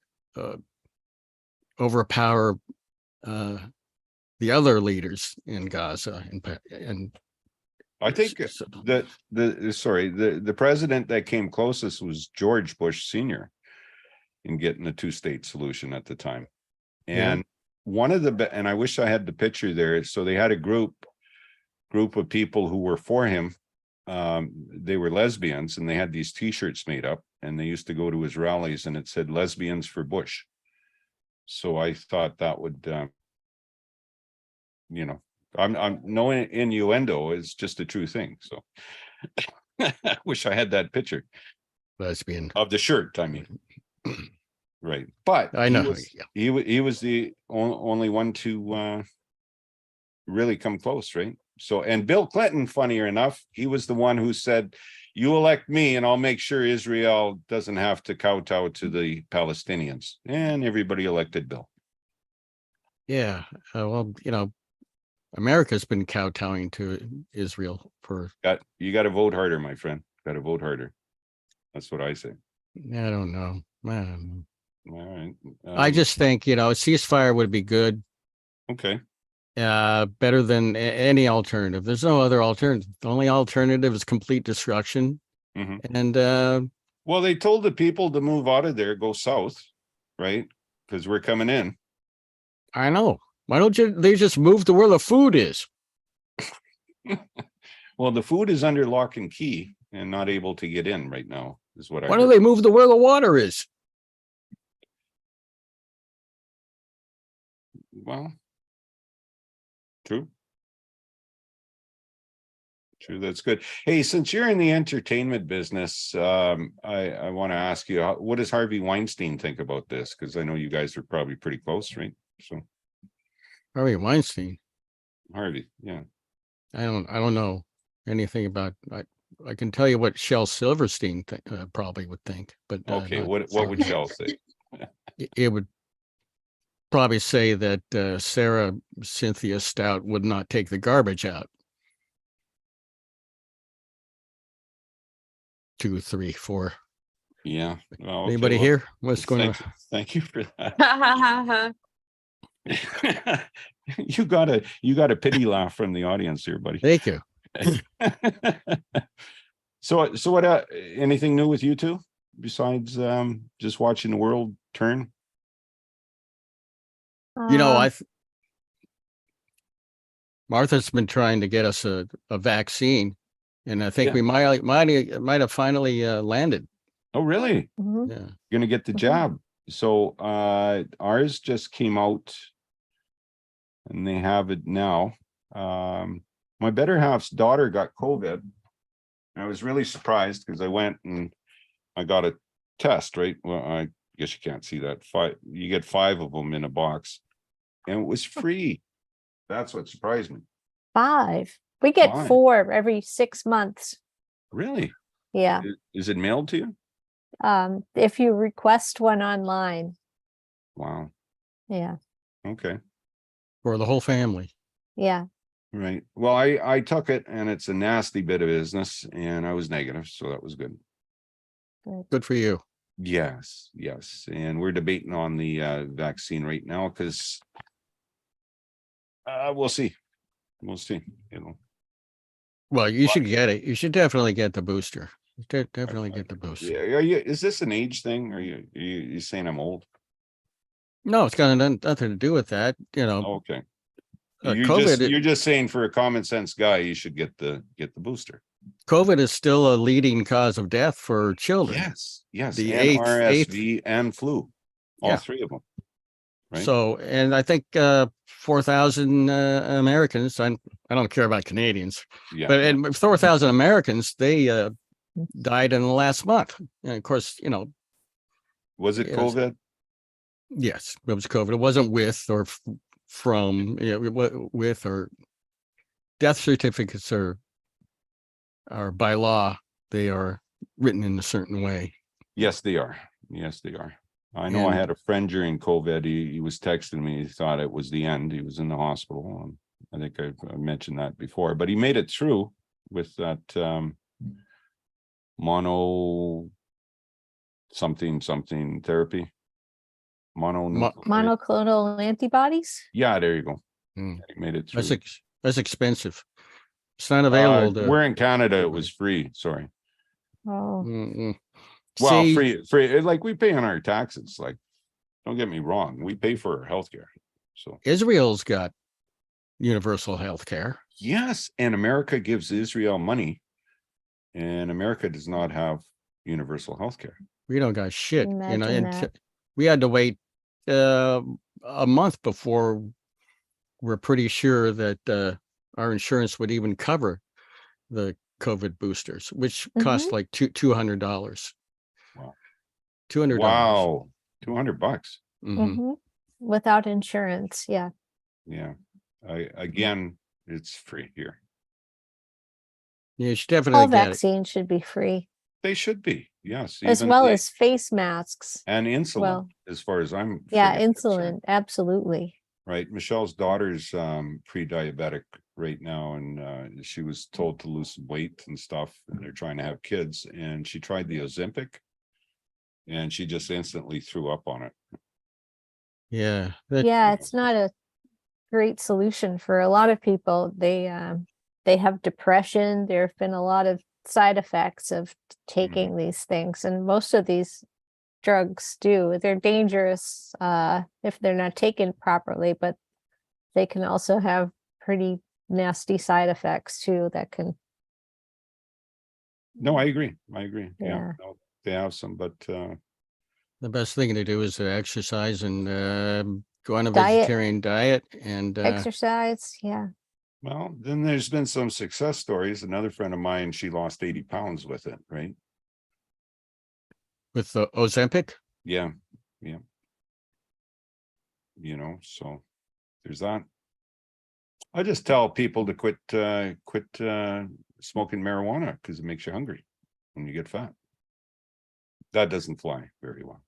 overpower the other leaders in Gaza, and I think so- that the president that came closest was George Bush Sr. in getting the two-state solution at the time. And one of the, and I wish I had the picture there. So they had a group of people who were for him. They were lesbians, and they had these t-shirts made up, and they used to go to his rallies, and it said "Lesbians for Bush." So I thought that would, you know, I'm no innuendo, it's just a true thing. So I wish I had that picture lesbian of the shirt. I mean, right. But I know he was the only one to really come close, right? So, and Bill Clinton, funnier enough, he was the one who said, "You elect me and I'll make sure Israel doesn't have to kowtow to the Palestinians." And everybody elected Bill. Yeah. Well, you know, America's been kowtowing to Israel for. You got to vote harder, my friend. Got to vote harder. That's what I say. I don't know. All right. I just think, you know, a ceasefire would be good. Okay. Better than any alternative. There's no other alternative. The only alternative is complete destruction. Mm-hmm. And well, they told the people to move out of there, go south, right? Because we're coming in. I know. Why don't they just move to where the food is? Well, the food is under lock and key and not able to get in right now, is what I Why heard. don't they move to where the water is? Well, true. That's good. Hey, since you're in the entertainment business, I want to ask you, what does Harvey Weinstein think about this? Because I know you guys are probably pretty close, right? So Harvey Weinstein. Harvey, yeah. I don't know anything about. I can tell you what Shel Silverstein probably would think, but Okay, what would Shel say? It would probably say that Sarah Cynthia Stout would not take the garbage out. 2, 3, 4. Yeah. Well, Anybody here? What's going on? Thank you for that. You got a pity laugh from the audience here, buddy. Thank you. So what? Anything new with you two besides just watching the world turn? You know, Martha's been trying to get us a vaccine, and I think we might have finally landed. Oh, really? Mhm. Yeah. Gonna get the jab. So ours just came out, and they have it now. My better half's daughter got COVID. I was really surprised because I went and I got a test, right? Well, I guess you can't see that. You get 5 of them in a box, and it was free. That's what surprised me. 5. We get 5. 4 every 6 months. Really? Yeah. Is it mailed to you? If you request one online. Wow. Yeah. Okay. for the whole family. Yeah. Right. Well, I took it and it's a nasty bit of business and I was negative, so that was good. Good for you. Yes, yes. And we're debating on the vaccine right now because we'll see. We'll see, you know. Well, you should get it. You should definitely get the booster. Definitely get the booster. Yeah, are you, is this an age thing? Or you saying I'm old? No, it's got nothing to do with that. You know, Okay. COVID, You're just saying for a common sense guy, you should get the booster. COVID is still a leading cause of death for children. Yes, yes. The and eighth RSV and flu. All three of them. Right. So, and I think 4,000 Americans, I don't care about Canadians, Yeah. but and 4,000 Americans, they died in the last month. And of course, you know. Was it COVID? Yes, it was COVID. It wasn't with or from, with or death certificates are by law, they are written in a certain way. Yes, they are. Yes, they are. I know I had a friend during COVID. He was texting me. He thought it was the end. He was in the hospital. I think I mentioned that before, but he made it through with that mono something therapy. Monoclonal antibodies. Yeah, there you go. He made it through. That's expensive. It's not available. We're in Canada. It was free. Sorry. Oh. Well, See, free. Like we pay on our taxes. Like, don't get me wrong. We pay for our healthcare. So Israel's got universal health care. Yes, and America gives Israel money, and America does not have universal health care. We don't got shit. Imagine that. We had to wait a month before we're pretty sure that our insurance would even cover the COVID boosters, which cost like $200. Wow. $200. Wow. $200. Without insurance. Yeah. Yeah. Again, it's free here. Yeah, you should definitely All get vaccines should be free. They should be. Yes. As well as face masks. and insulin, well, as far as I'm Yeah, concerned. insulin. Absolutely. Right. Michelle's daughter's pre-diabetic right now, and she was told to lose some weight and stuff, and they're trying to have kids, and she tried the Ozempic and she just instantly threw up on it. Yeah. Yeah, it's not a great solution for a lot of people. They have depression. There have been a lot of side effects of taking these things, and most of these drugs do. They're dangerous if they're not taken properly, but they can also have pretty nasty side effects too that can. No, I agree. Yeah. No, they have some, but the best thing to do is to exercise and go on a Diet. vegetarian diet and Exercise. Yeah. well, then there's been some success stories. Another friend of mine, she lost 80 pounds with it, right? with the Ozempic. Yeah. You know, so there's that. I just tell people to quit smoking marijuana because it makes you hungry when you get fat. That doesn't fly very well.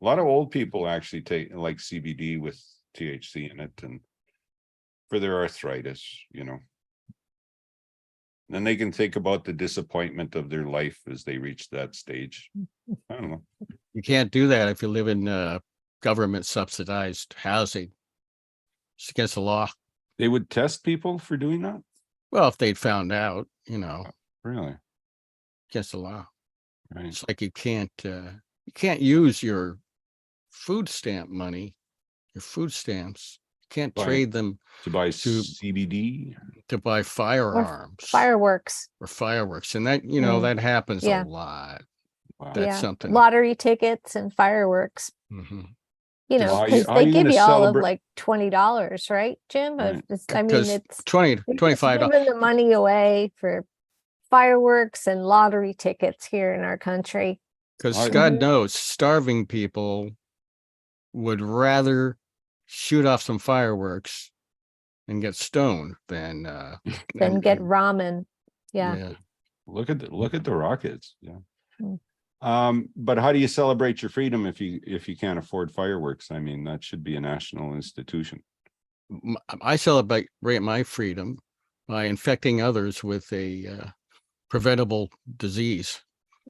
A lot of old people actually take like CBD with THC in it, and for their arthritis, you know. Then they can think about the disappointment of their life as they reach that stage. I don't know. You can't do that if you live in government subsidized housing. It's against the law. They would test people for doing that? Well, if they'd found out, you know, Really? against the law. Right. It's like you can't use your food stamp money, your food stamps. You can't Right. trade them To buy CBD? to buy firearms Fireworks. or fireworks. And that, you know, that happens Yeah. a lot. Wow. That's something. Lottery tickets and fireworks. Mhm. You How know, are you- because how are they you give gonna you all of celebrate- like $20, right, Jim? Right. I mean, Because it's 20, they're just $25. giving the money away for fireworks and lottery tickets here in our country. Because I- God Mhm. knows starving people would rather shoot off some fireworks and get stoned than Then get ramen. Yeah. Look at the rockets. Yeah. Mm. But how do you celebrate your freedom if you can't afford fireworks? I mean, that should be a national institution. I celebrate my freedom by infecting others with a preventable disease.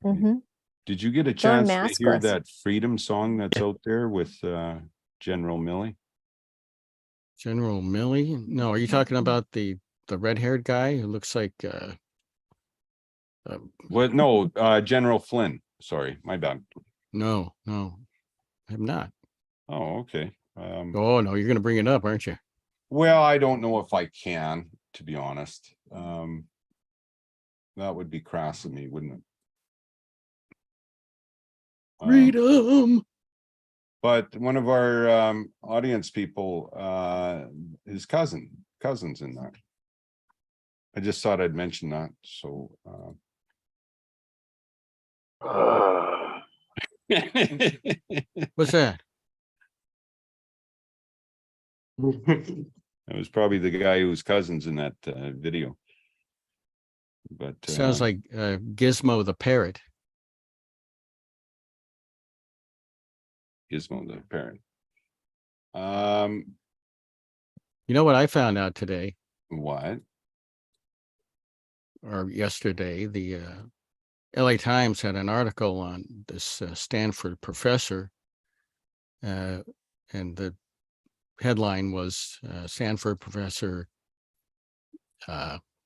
Mhm. Did you get a chance to hear that freedom song that's out there with General Milley? General Milley? No, are you talking about the red-haired guy who looks like What? No, General Flynn. Sorry, my bad. no, I'm not. Oh, okay. Oh no, you're gonna bring it up, aren't you? Well, I don't know if I can, to be honest. That would be crass of me, wouldn't it? Freedom. But one of our audience people, his cousin's in that. I just thought I'd mention that. So What's that? it was probably the guy whose cousin's in that video. But Sounds like Gizmo the parrot. Gizmo the parrot. You know what I found out today? What? Or yesterday, the LA Times had an article on this Stanford professor, and the headline was Stanford professor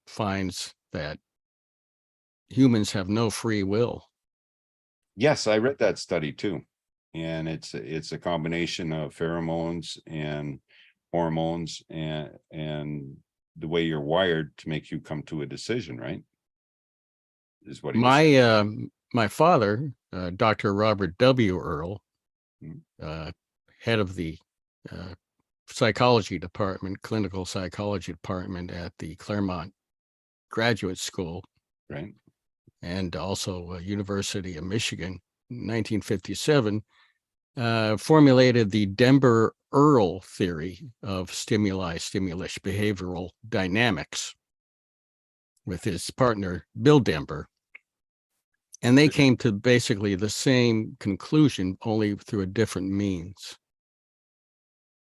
finds that humans have no free will. Yes, I read that study too. And it's a combination of pheromones and hormones and the way you're wired to make you come to a decision, right? Is what he was saying. My father, Dr. Robert W. Earl, Mm. head of the psychology department, clinical psychology department at the Claremont Graduate School, Right. and also University of Michigan, 1957, formulated the Denver-Earl theory of stimuli-stimulus behavioral dynamics with his partner, Bill Denver. And they came to basically the same conclusion, only through a different means.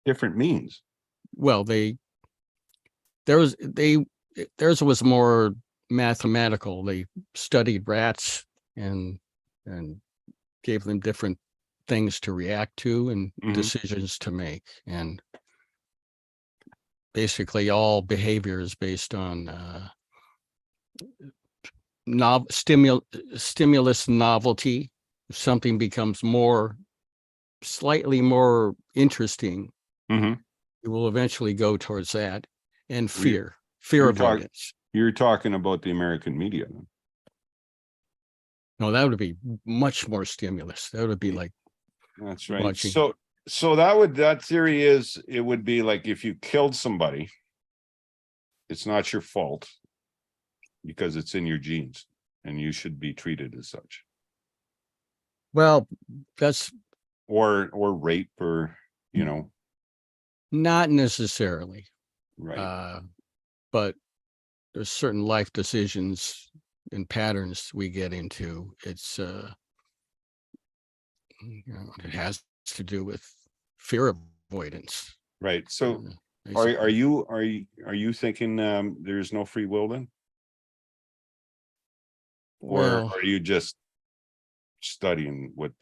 Different means. Well, theirs was more mathematical. They studied rats and gave them different things to react to and decisions to make. And basically all behavior is based on stimulus novelty. If something becomes slightly more interesting, you will eventually go towards that. And fear avoidance. You're talking about the American media then. No, that would be much more stimulus. That would be like, that's right. watching. So that theory is, it would be like if you killed somebody, it's not your fault because it's in your genes and you should be treated as such. Well, that's or rape, or not necessarily. Right. But there's certain life decisions and patterns we get into. It's it has to do with fear avoidance. Right. So are you thinking there's no free will then? Or are you just studying what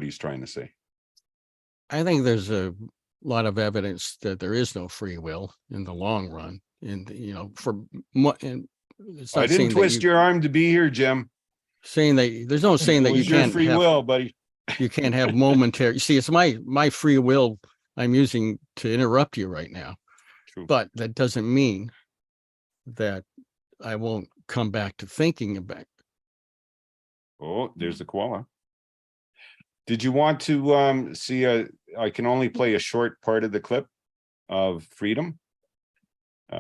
he's trying to say? I think there's a lot of evidence that there is no free will in the long run. And I didn't twist your arm to be here, Jim. Saying that there's no saying that you can't free will, buddy. You can't have momentary. You see, it's my free will I'm using to interrupt you right now. True. But that doesn't mean that I won't come back to thinking about. Oh, there's the koala. Did you want to see I can only play a short part of the clip of freedom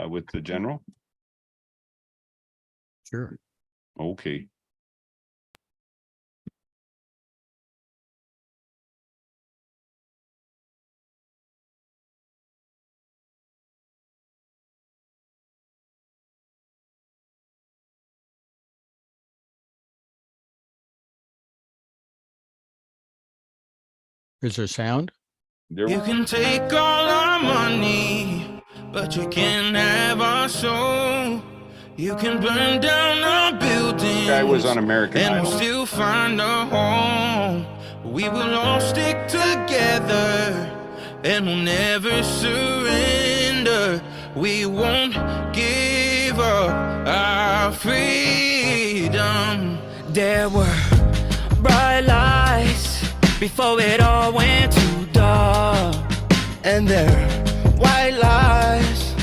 with the general? Sure. Okay. Is there sound? You can take all our money, but you can't have our soul. You can burn down our buildings, Guy was on American and Idol. we'll still find a home. We will all stick together, and we'll never surrender. We won't give up our freedom. There were bright lights before it all went too dark, and there white lies,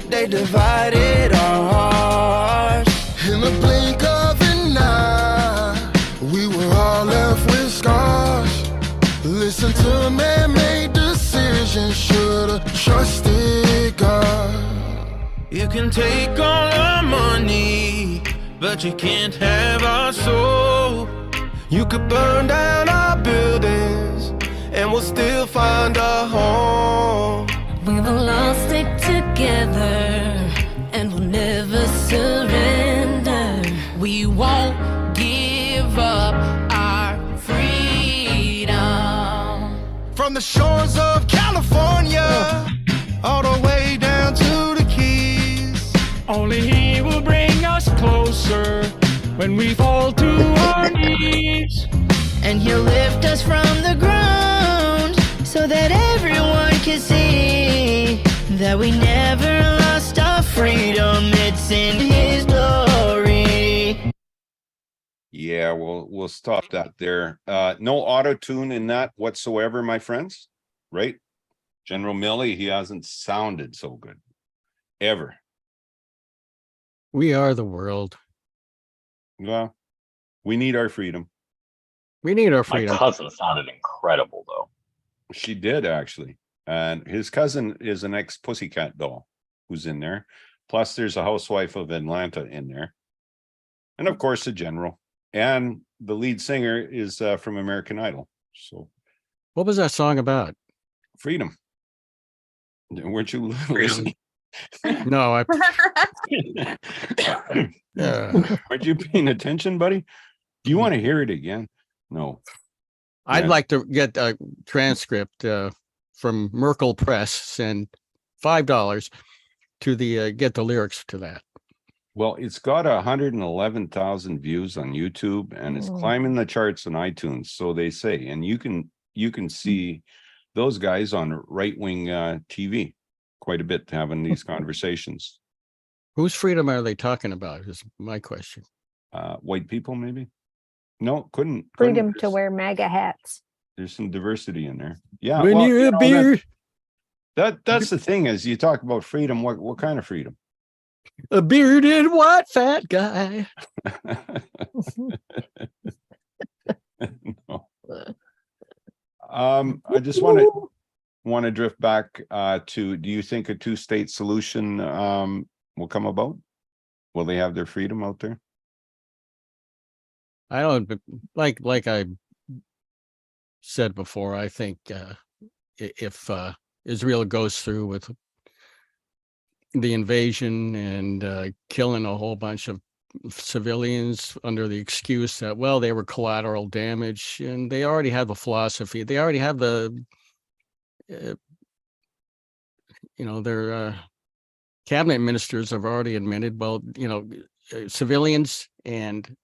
they divided our hearts. In the blink of an eye, we were all left with scars. Listen to man-made decisions, should've trusted God. You can take all our money, but you can't have our soul. You could burn down our buildings, and we'll still find a home. We will all stick together, and we'll never surrender. We won't give up our freedom. From the shores of California, all the way down to the Keys. Only He will bring us closer when we fall to our knees. And He'll lift us from the ground so that everyone can see that we never lost our freedom. It's in His glory. Yeah, we'll stop that there. No auto tune in that whatsoever, my friends. Right? General Milley, he hasn't sounded so good ever. We are the world. Well, we need our freedom. We need our My freedom. cousin sounded incredible, though. She did, actually. And his cousin is an ex-Pussycat doll who's in there. Plus, there's a housewife of Atlanta in there. And of course, the general. And the lead singer is from American Idol. So, What was that song about? freedom. Weren't you listening? No, I. Weren't you paying attention, buddy? Do you want to hear it again? No. I'd Yeah. like to get a transcript from Merkel Press, send $5 to the get the lyrics to that. Well, it's got 111,000 views on YouTube, and it's climbing the charts on iTunes. So they say, and you can see those guys on right-wing TV quite a bit having these conversations. Whose freedom are they talking about? Is my question. White people, maybe? No, couldn't. Freedom to There's- wear MAGA hats. There's some diversity in there. Yeah. When well, you're you a know, beard, that's the thing is you talk about freedom. What kind of freedom? a bearded white fat guy. No. I just want to drift back to, do you think a two-state solution will come about? Will they have their freedom out there? I don't like I said before. I think if Israel goes through with the invasion and killing a whole bunch of civilians under the excuse that, well, they were collateral damage, and they already have the philosophy, they already have the their cabinet ministers have already admitted, well, civilians and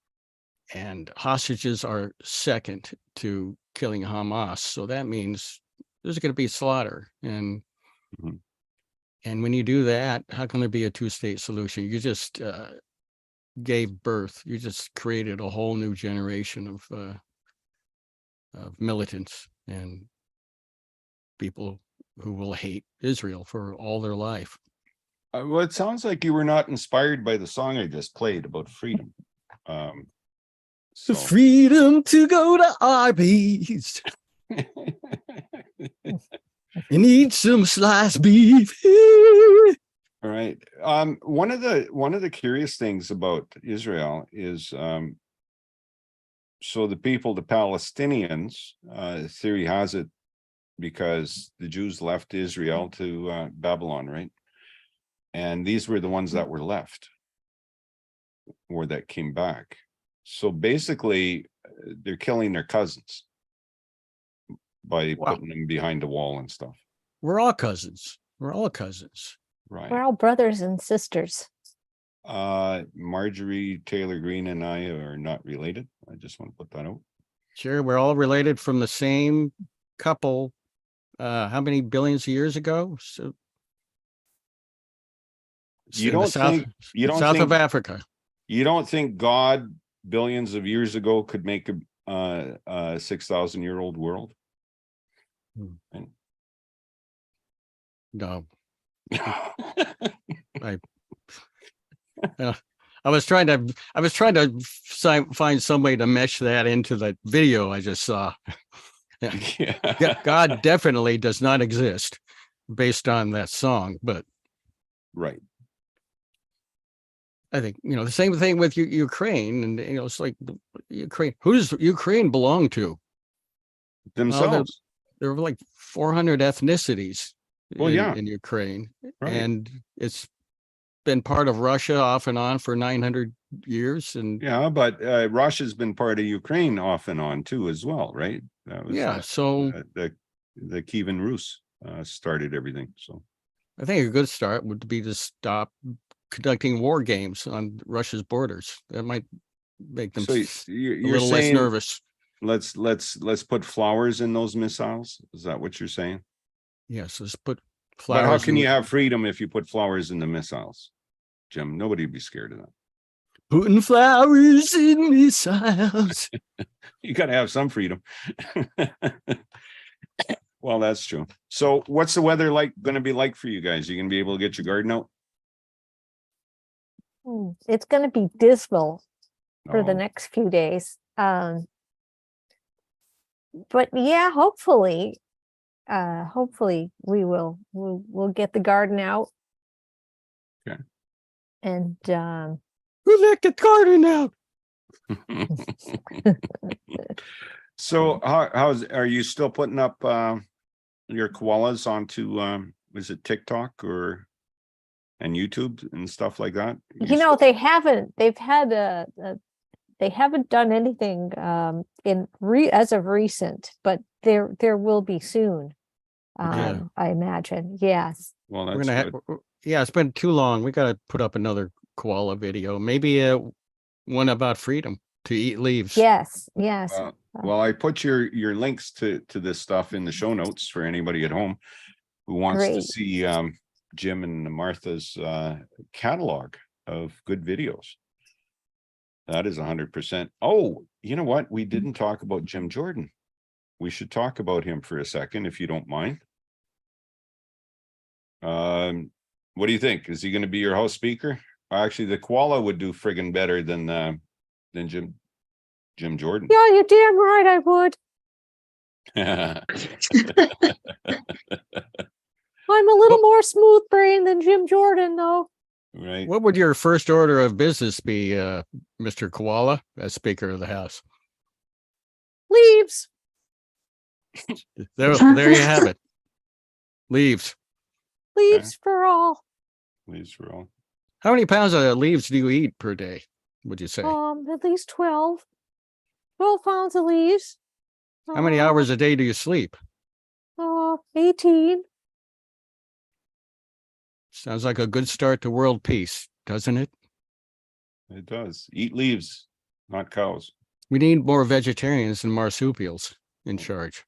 hostages are second to killing Hamas. So that means there's going to be slaughter. And when you do that, how can there be a two-state solution? You just gave birth. You just created a whole new generation of militants and people who will hate Israel for all their life. Well, it sounds like you were not inspired by the song I just played about freedom. The freedom to go to Arby's and eat some sliced beef. All right. One of the curious things about Israel is so the Palestinians, theory has it, because the Jews left Israel to Babylon, right? And these were the ones that were left or that came back. So basically, they're killing their cousins by putting them behind the wall and stuff. We're all cousins. We're all cousins. Right. We're all brothers and sisters. Marjorie Taylor Greene and I are not related. I just want to put that out. Sure, we're all related from the same couple. How many billions of years ago? So You in the don't think south of Africa. You don't think God billions of years ago could make a 6,000-year-old world? And No. I was trying to find some way to mesh that into the video I just saw. yeah. God definitely does not exist based on that song, but Right. I think, the same thing with Ukraine, and it's like Ukraine. Who does Ukraine belong to? Themselves. There were like 400 ethnicities in Ukraine, Right. and it's been part of Russia off and on for 900 years. And yeah, but Russia's been part of Ukraine off and on too, as well, right? That was so the Kievan Rus started everything. So I think a good start would be to stop conducting war games on Russia's borders. That might make them you're a little saying, less nervous. Let's put flowers in those missiles. Is that what you're saying? Yes, let's put But flowers. how can you have freedom if you put flowers in the missiles, Jim? Nobody would be scared of that. Putting flowers in missiles. You got to have some freedom. Well, that's true. So what's the weather going to be like for you guys? You going to be able to get your garden out? It's going to be dismal for the Oh. next few days. But yeah, hopefully we'll get the garden out. Okay. And We'll let the garden out. So are you still putting up your koalas onto is it TikTok and YouTube and stuff like that? they haven't done anything as of recent, but there will be soon. Yeah. I imagine. Yes. Well, We're that's gonna good. it's been too long. We got to put up another koala video, maybe one about freedom to eat leaves. Yes. Well, I put your links to this stuff in the show notes for anybody at home who wants to Great. see Jim and Martha's catalog of good videos. That is 100%. Oh, you know what? We didn't talk about Jim Jordan. We should talk about him for a second, if you don't mind. What do you think? Is he going to be your house speaker? Actually, the koala would do friggin' better than Jim Jordan. Yeah, you're damn right I would. I'm a little more smooth brain than Jim Jordan, though. Right. What would your first order of business be, Mr. Koala, as Speaker of the House? Leaves. There you have it. Leaves. Leaves for all. Leaves for all. How many pounds of leaves do you eat per day, would you say? At least 12 pounds of leaves. How many hours a day do you sleep? 18. Sounds like a good start to world peace, doesn't it? It does. Eat leaves, not cows. We need more vegetarians and marsupials in charge.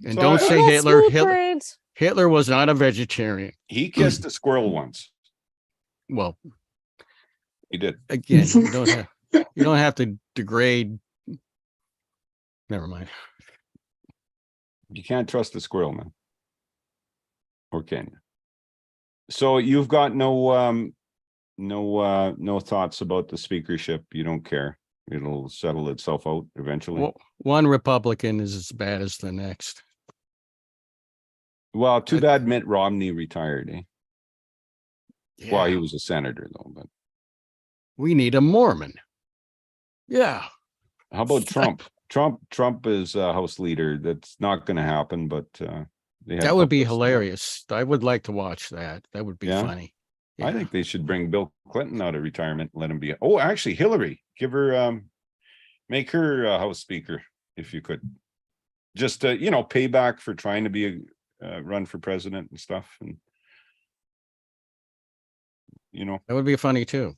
And So don't I- say Little Hitler. smooth Hitler. brains. Hitler was not a vegetarian. He kissed a squirrel once. Well, He did. again, you don't have to degrade. Never mind. You can't trust a squirrel, man. Or can you? So you've got no thoughts about the speakership. You don't care. It'll settle itself out eventually. Well, one Republican is as bad as the next. Well, too bad Mitt Romney retired, eh? Yeah. Well, he was a senator though, but We need a Mormon. Yeah. how about Trump? Trump is House leader. That's not going to happen, but they had That would be publicity. hilarious. I would like to watch that. That would be Yeah? funny. I Yeah. think they should bring Bill Clinton out of retirement, let him be. Oh, actually, Hillary, give her, make her House Speaker if you could. Just pay back for trying to be a run for president and stuff. And you know, That would be funny too.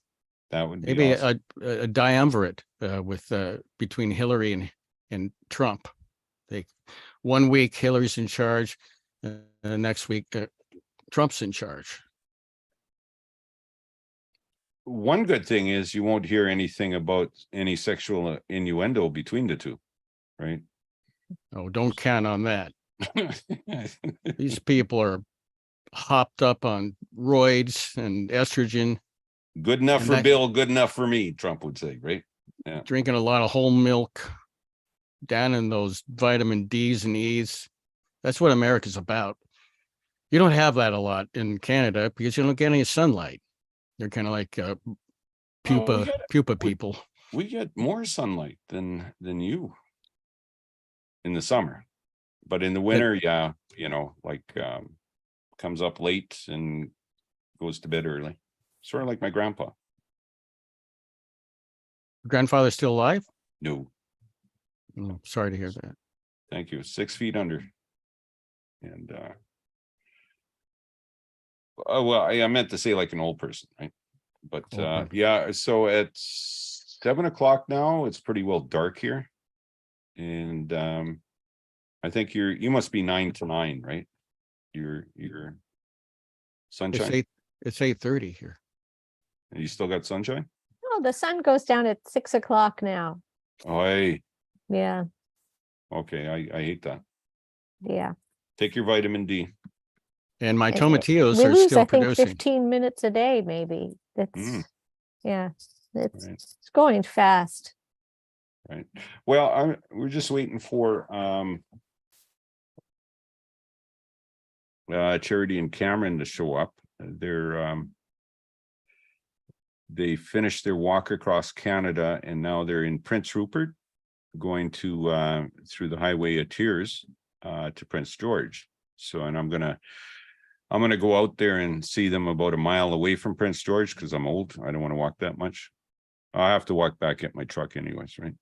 that would be Maybe awesome. a triumvirate with between Hillary and Trump. They 1 week Hillary's in charge, next week Trump's in charge. One good thing is you won't hear anything about any sexual innuendo between the two, right? Oh, don't count on that. These people are hopped up on roids and estrogen. Good enough And for that- Bill, good enough for me, Trump would say, right? Yeah. Drinking a lot of whole milk, down in those vitamin D's and E's. That's what America's about. You don't have that a lot in Canada because you don't get any sunlight. They're kind of like pupa people. We get more sunlight than you in the summer, but in the winter, yeah, you know, like comes up late and goes to bed early. Sort of like my grandpa. Grandfather's still alive? No, Oh, sorry to hear that. thank you. 6 feet under. And oh well, I meant to say like an old person, right? But Old man. yeah, so it's 7 o'clock now. It's pretty well dark here. And I think you must be 9 to 9, right? Your sunshine. It's 8:30 here. You still got sunshine? Oh, the sun goes down at 6 o'clock now. Oh, hey, Yeah, okay. I hate that. yeah. Take your vitamin D. And my And tomatillos We are lose, still I think, producing. 15 minutes a day, maybe. That's, Mm. yeah, it's, Right. it's going fast. Right. Well, we're just waiting for Charity and Cameron to show up. They finished their walk across Canada and now they're in Prince Rupert, going to through the Highway of Tears to Prince George. So, and I'm gonna go out there and see them about a mile away from Prince George because I'm old. I don't want to walk that much. I have to walk back at my truck anyways, right?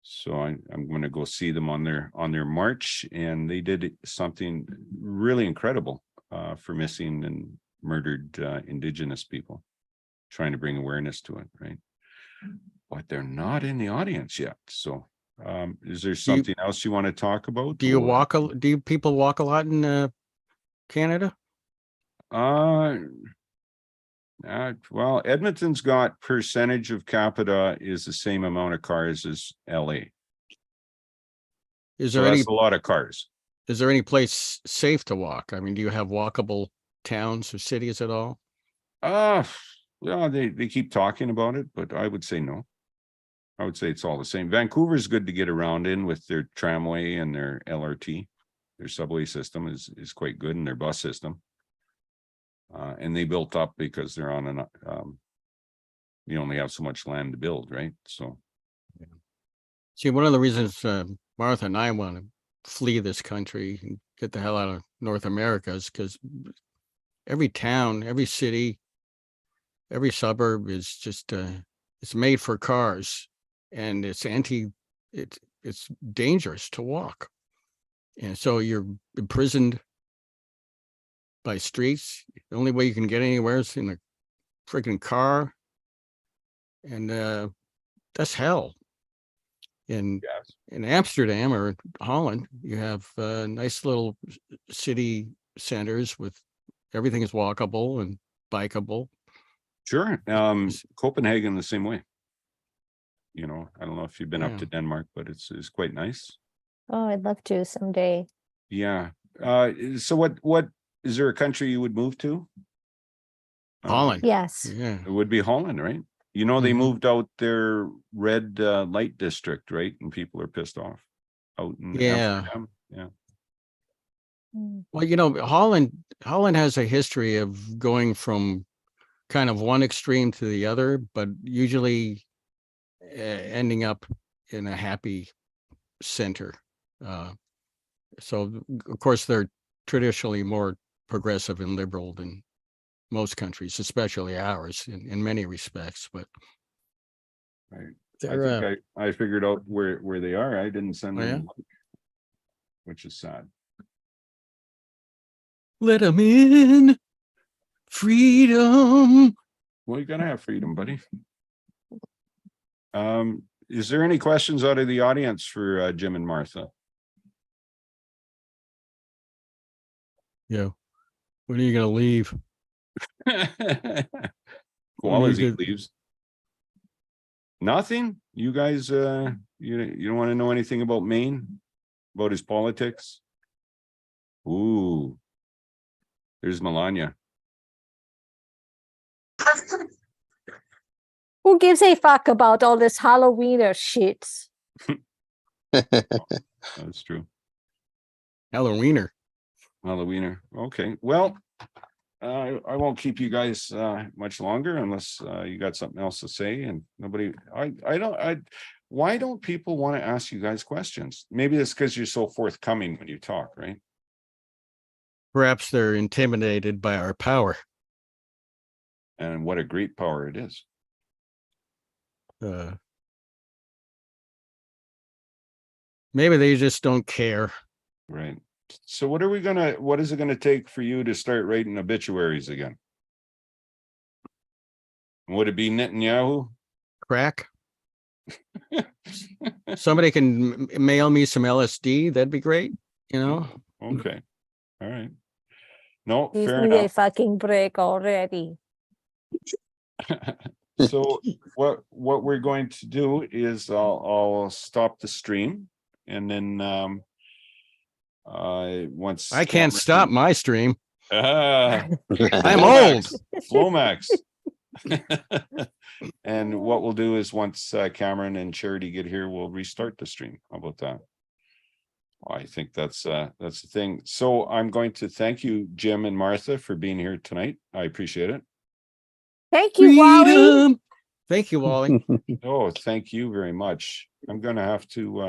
So I'm going to go see them on their march, and they did something really incredible for missing and murdered Indigenous people, trying to bring awareness to it, right? But they're not in the audience yet. So is there something else you want to talk about? Do you people walk a lot in Canada? Well, Edmonton's got percentage of capita is the same amount of cars as LA. Is So there any that's a lot of cars. is there any place safe to walk? I mean, do you have walkable towns or cities at all? Yeah, they keep talking about it, but I would say no. I would say it's all the same. Vancouver's good to get around in with their tramway and their LRT. Their subway system is quite good, and their bus system. And they built up because they're on an you only have so much land to build, right? So See, one of the reasons Martha and I want to flee this country and get the hell out of North America is because every town, every city, every suburb is just it's made for cars, and it's dangerous to walk, and so you're imprisoned by streets. The only way you can get anywhere is in a freaking car, and that's hell. In Amsterdam or Holland, you have nice little city centers with everything is walkable and bikeable. sure. Copenhagen the same way. You know, I don't know if you've been up Yeah. to Denmark, but it's quite nice. Oh, I'd love to someday. Yeah. So what is there a country you would move to? Holland. Yes. Yeah. It would be Holland, right? You know, they Mhm. moved out their red light district, right? And people are pissed off out in Yeah. Amsterdam. Yeah. Mm. Well, Holland has a history of going from kind of one extreme to the other, but usually ending up in a happy center. So, of course, they're traditionally more progressive and liberal than most countries, especially ours in many respects. But Right. they're, I think I figured out where they are. I didn't send Oh, them, yeah? a link, which is sad. let them in. Freedom. Well, you're gonna have freedom, buddy. Is there any questions out of the audience for Jim and Martha? Yeah. When are you gonna leave? Well, as he good. leaves. Nothing? You guys, you don't want to know anything about Maine? About his politics? Ooh. There's Melania. Who gives a fuck about all this Halloween shit? That's true. Halloweener. Halloweener. Okay. Well, I won't keep you guys much longer unless you got something else to say. And nobody, why don't people want to ask you guys questions? Maybe it's because you're so forthcoming when you talk, right? Perhaps they're intimidated by our power. And what a great power it is. Maybe they just don't care. Right. So what is it gonna take for you to start writing obituaries again? Would it be Netanyahu? Crack. Somebody can mail me some LSD. That'd be great. You know? Okay. All right. No, Give fair me enough. a fucking break already. So what we're going to do is I'll stop the stream, and then once I can't stop my stream. I'm I'm old. Flomax. And what we'll do is once Cameron and Charity get here, we'll restart the stream. How about that? I think that's the thing. So I'm going to thank you, Jim and Martha, for being here tonight. I appreciate it. Thank you, Wally. Thank you, Wally. Oh, thank you very much. I'm gonna have to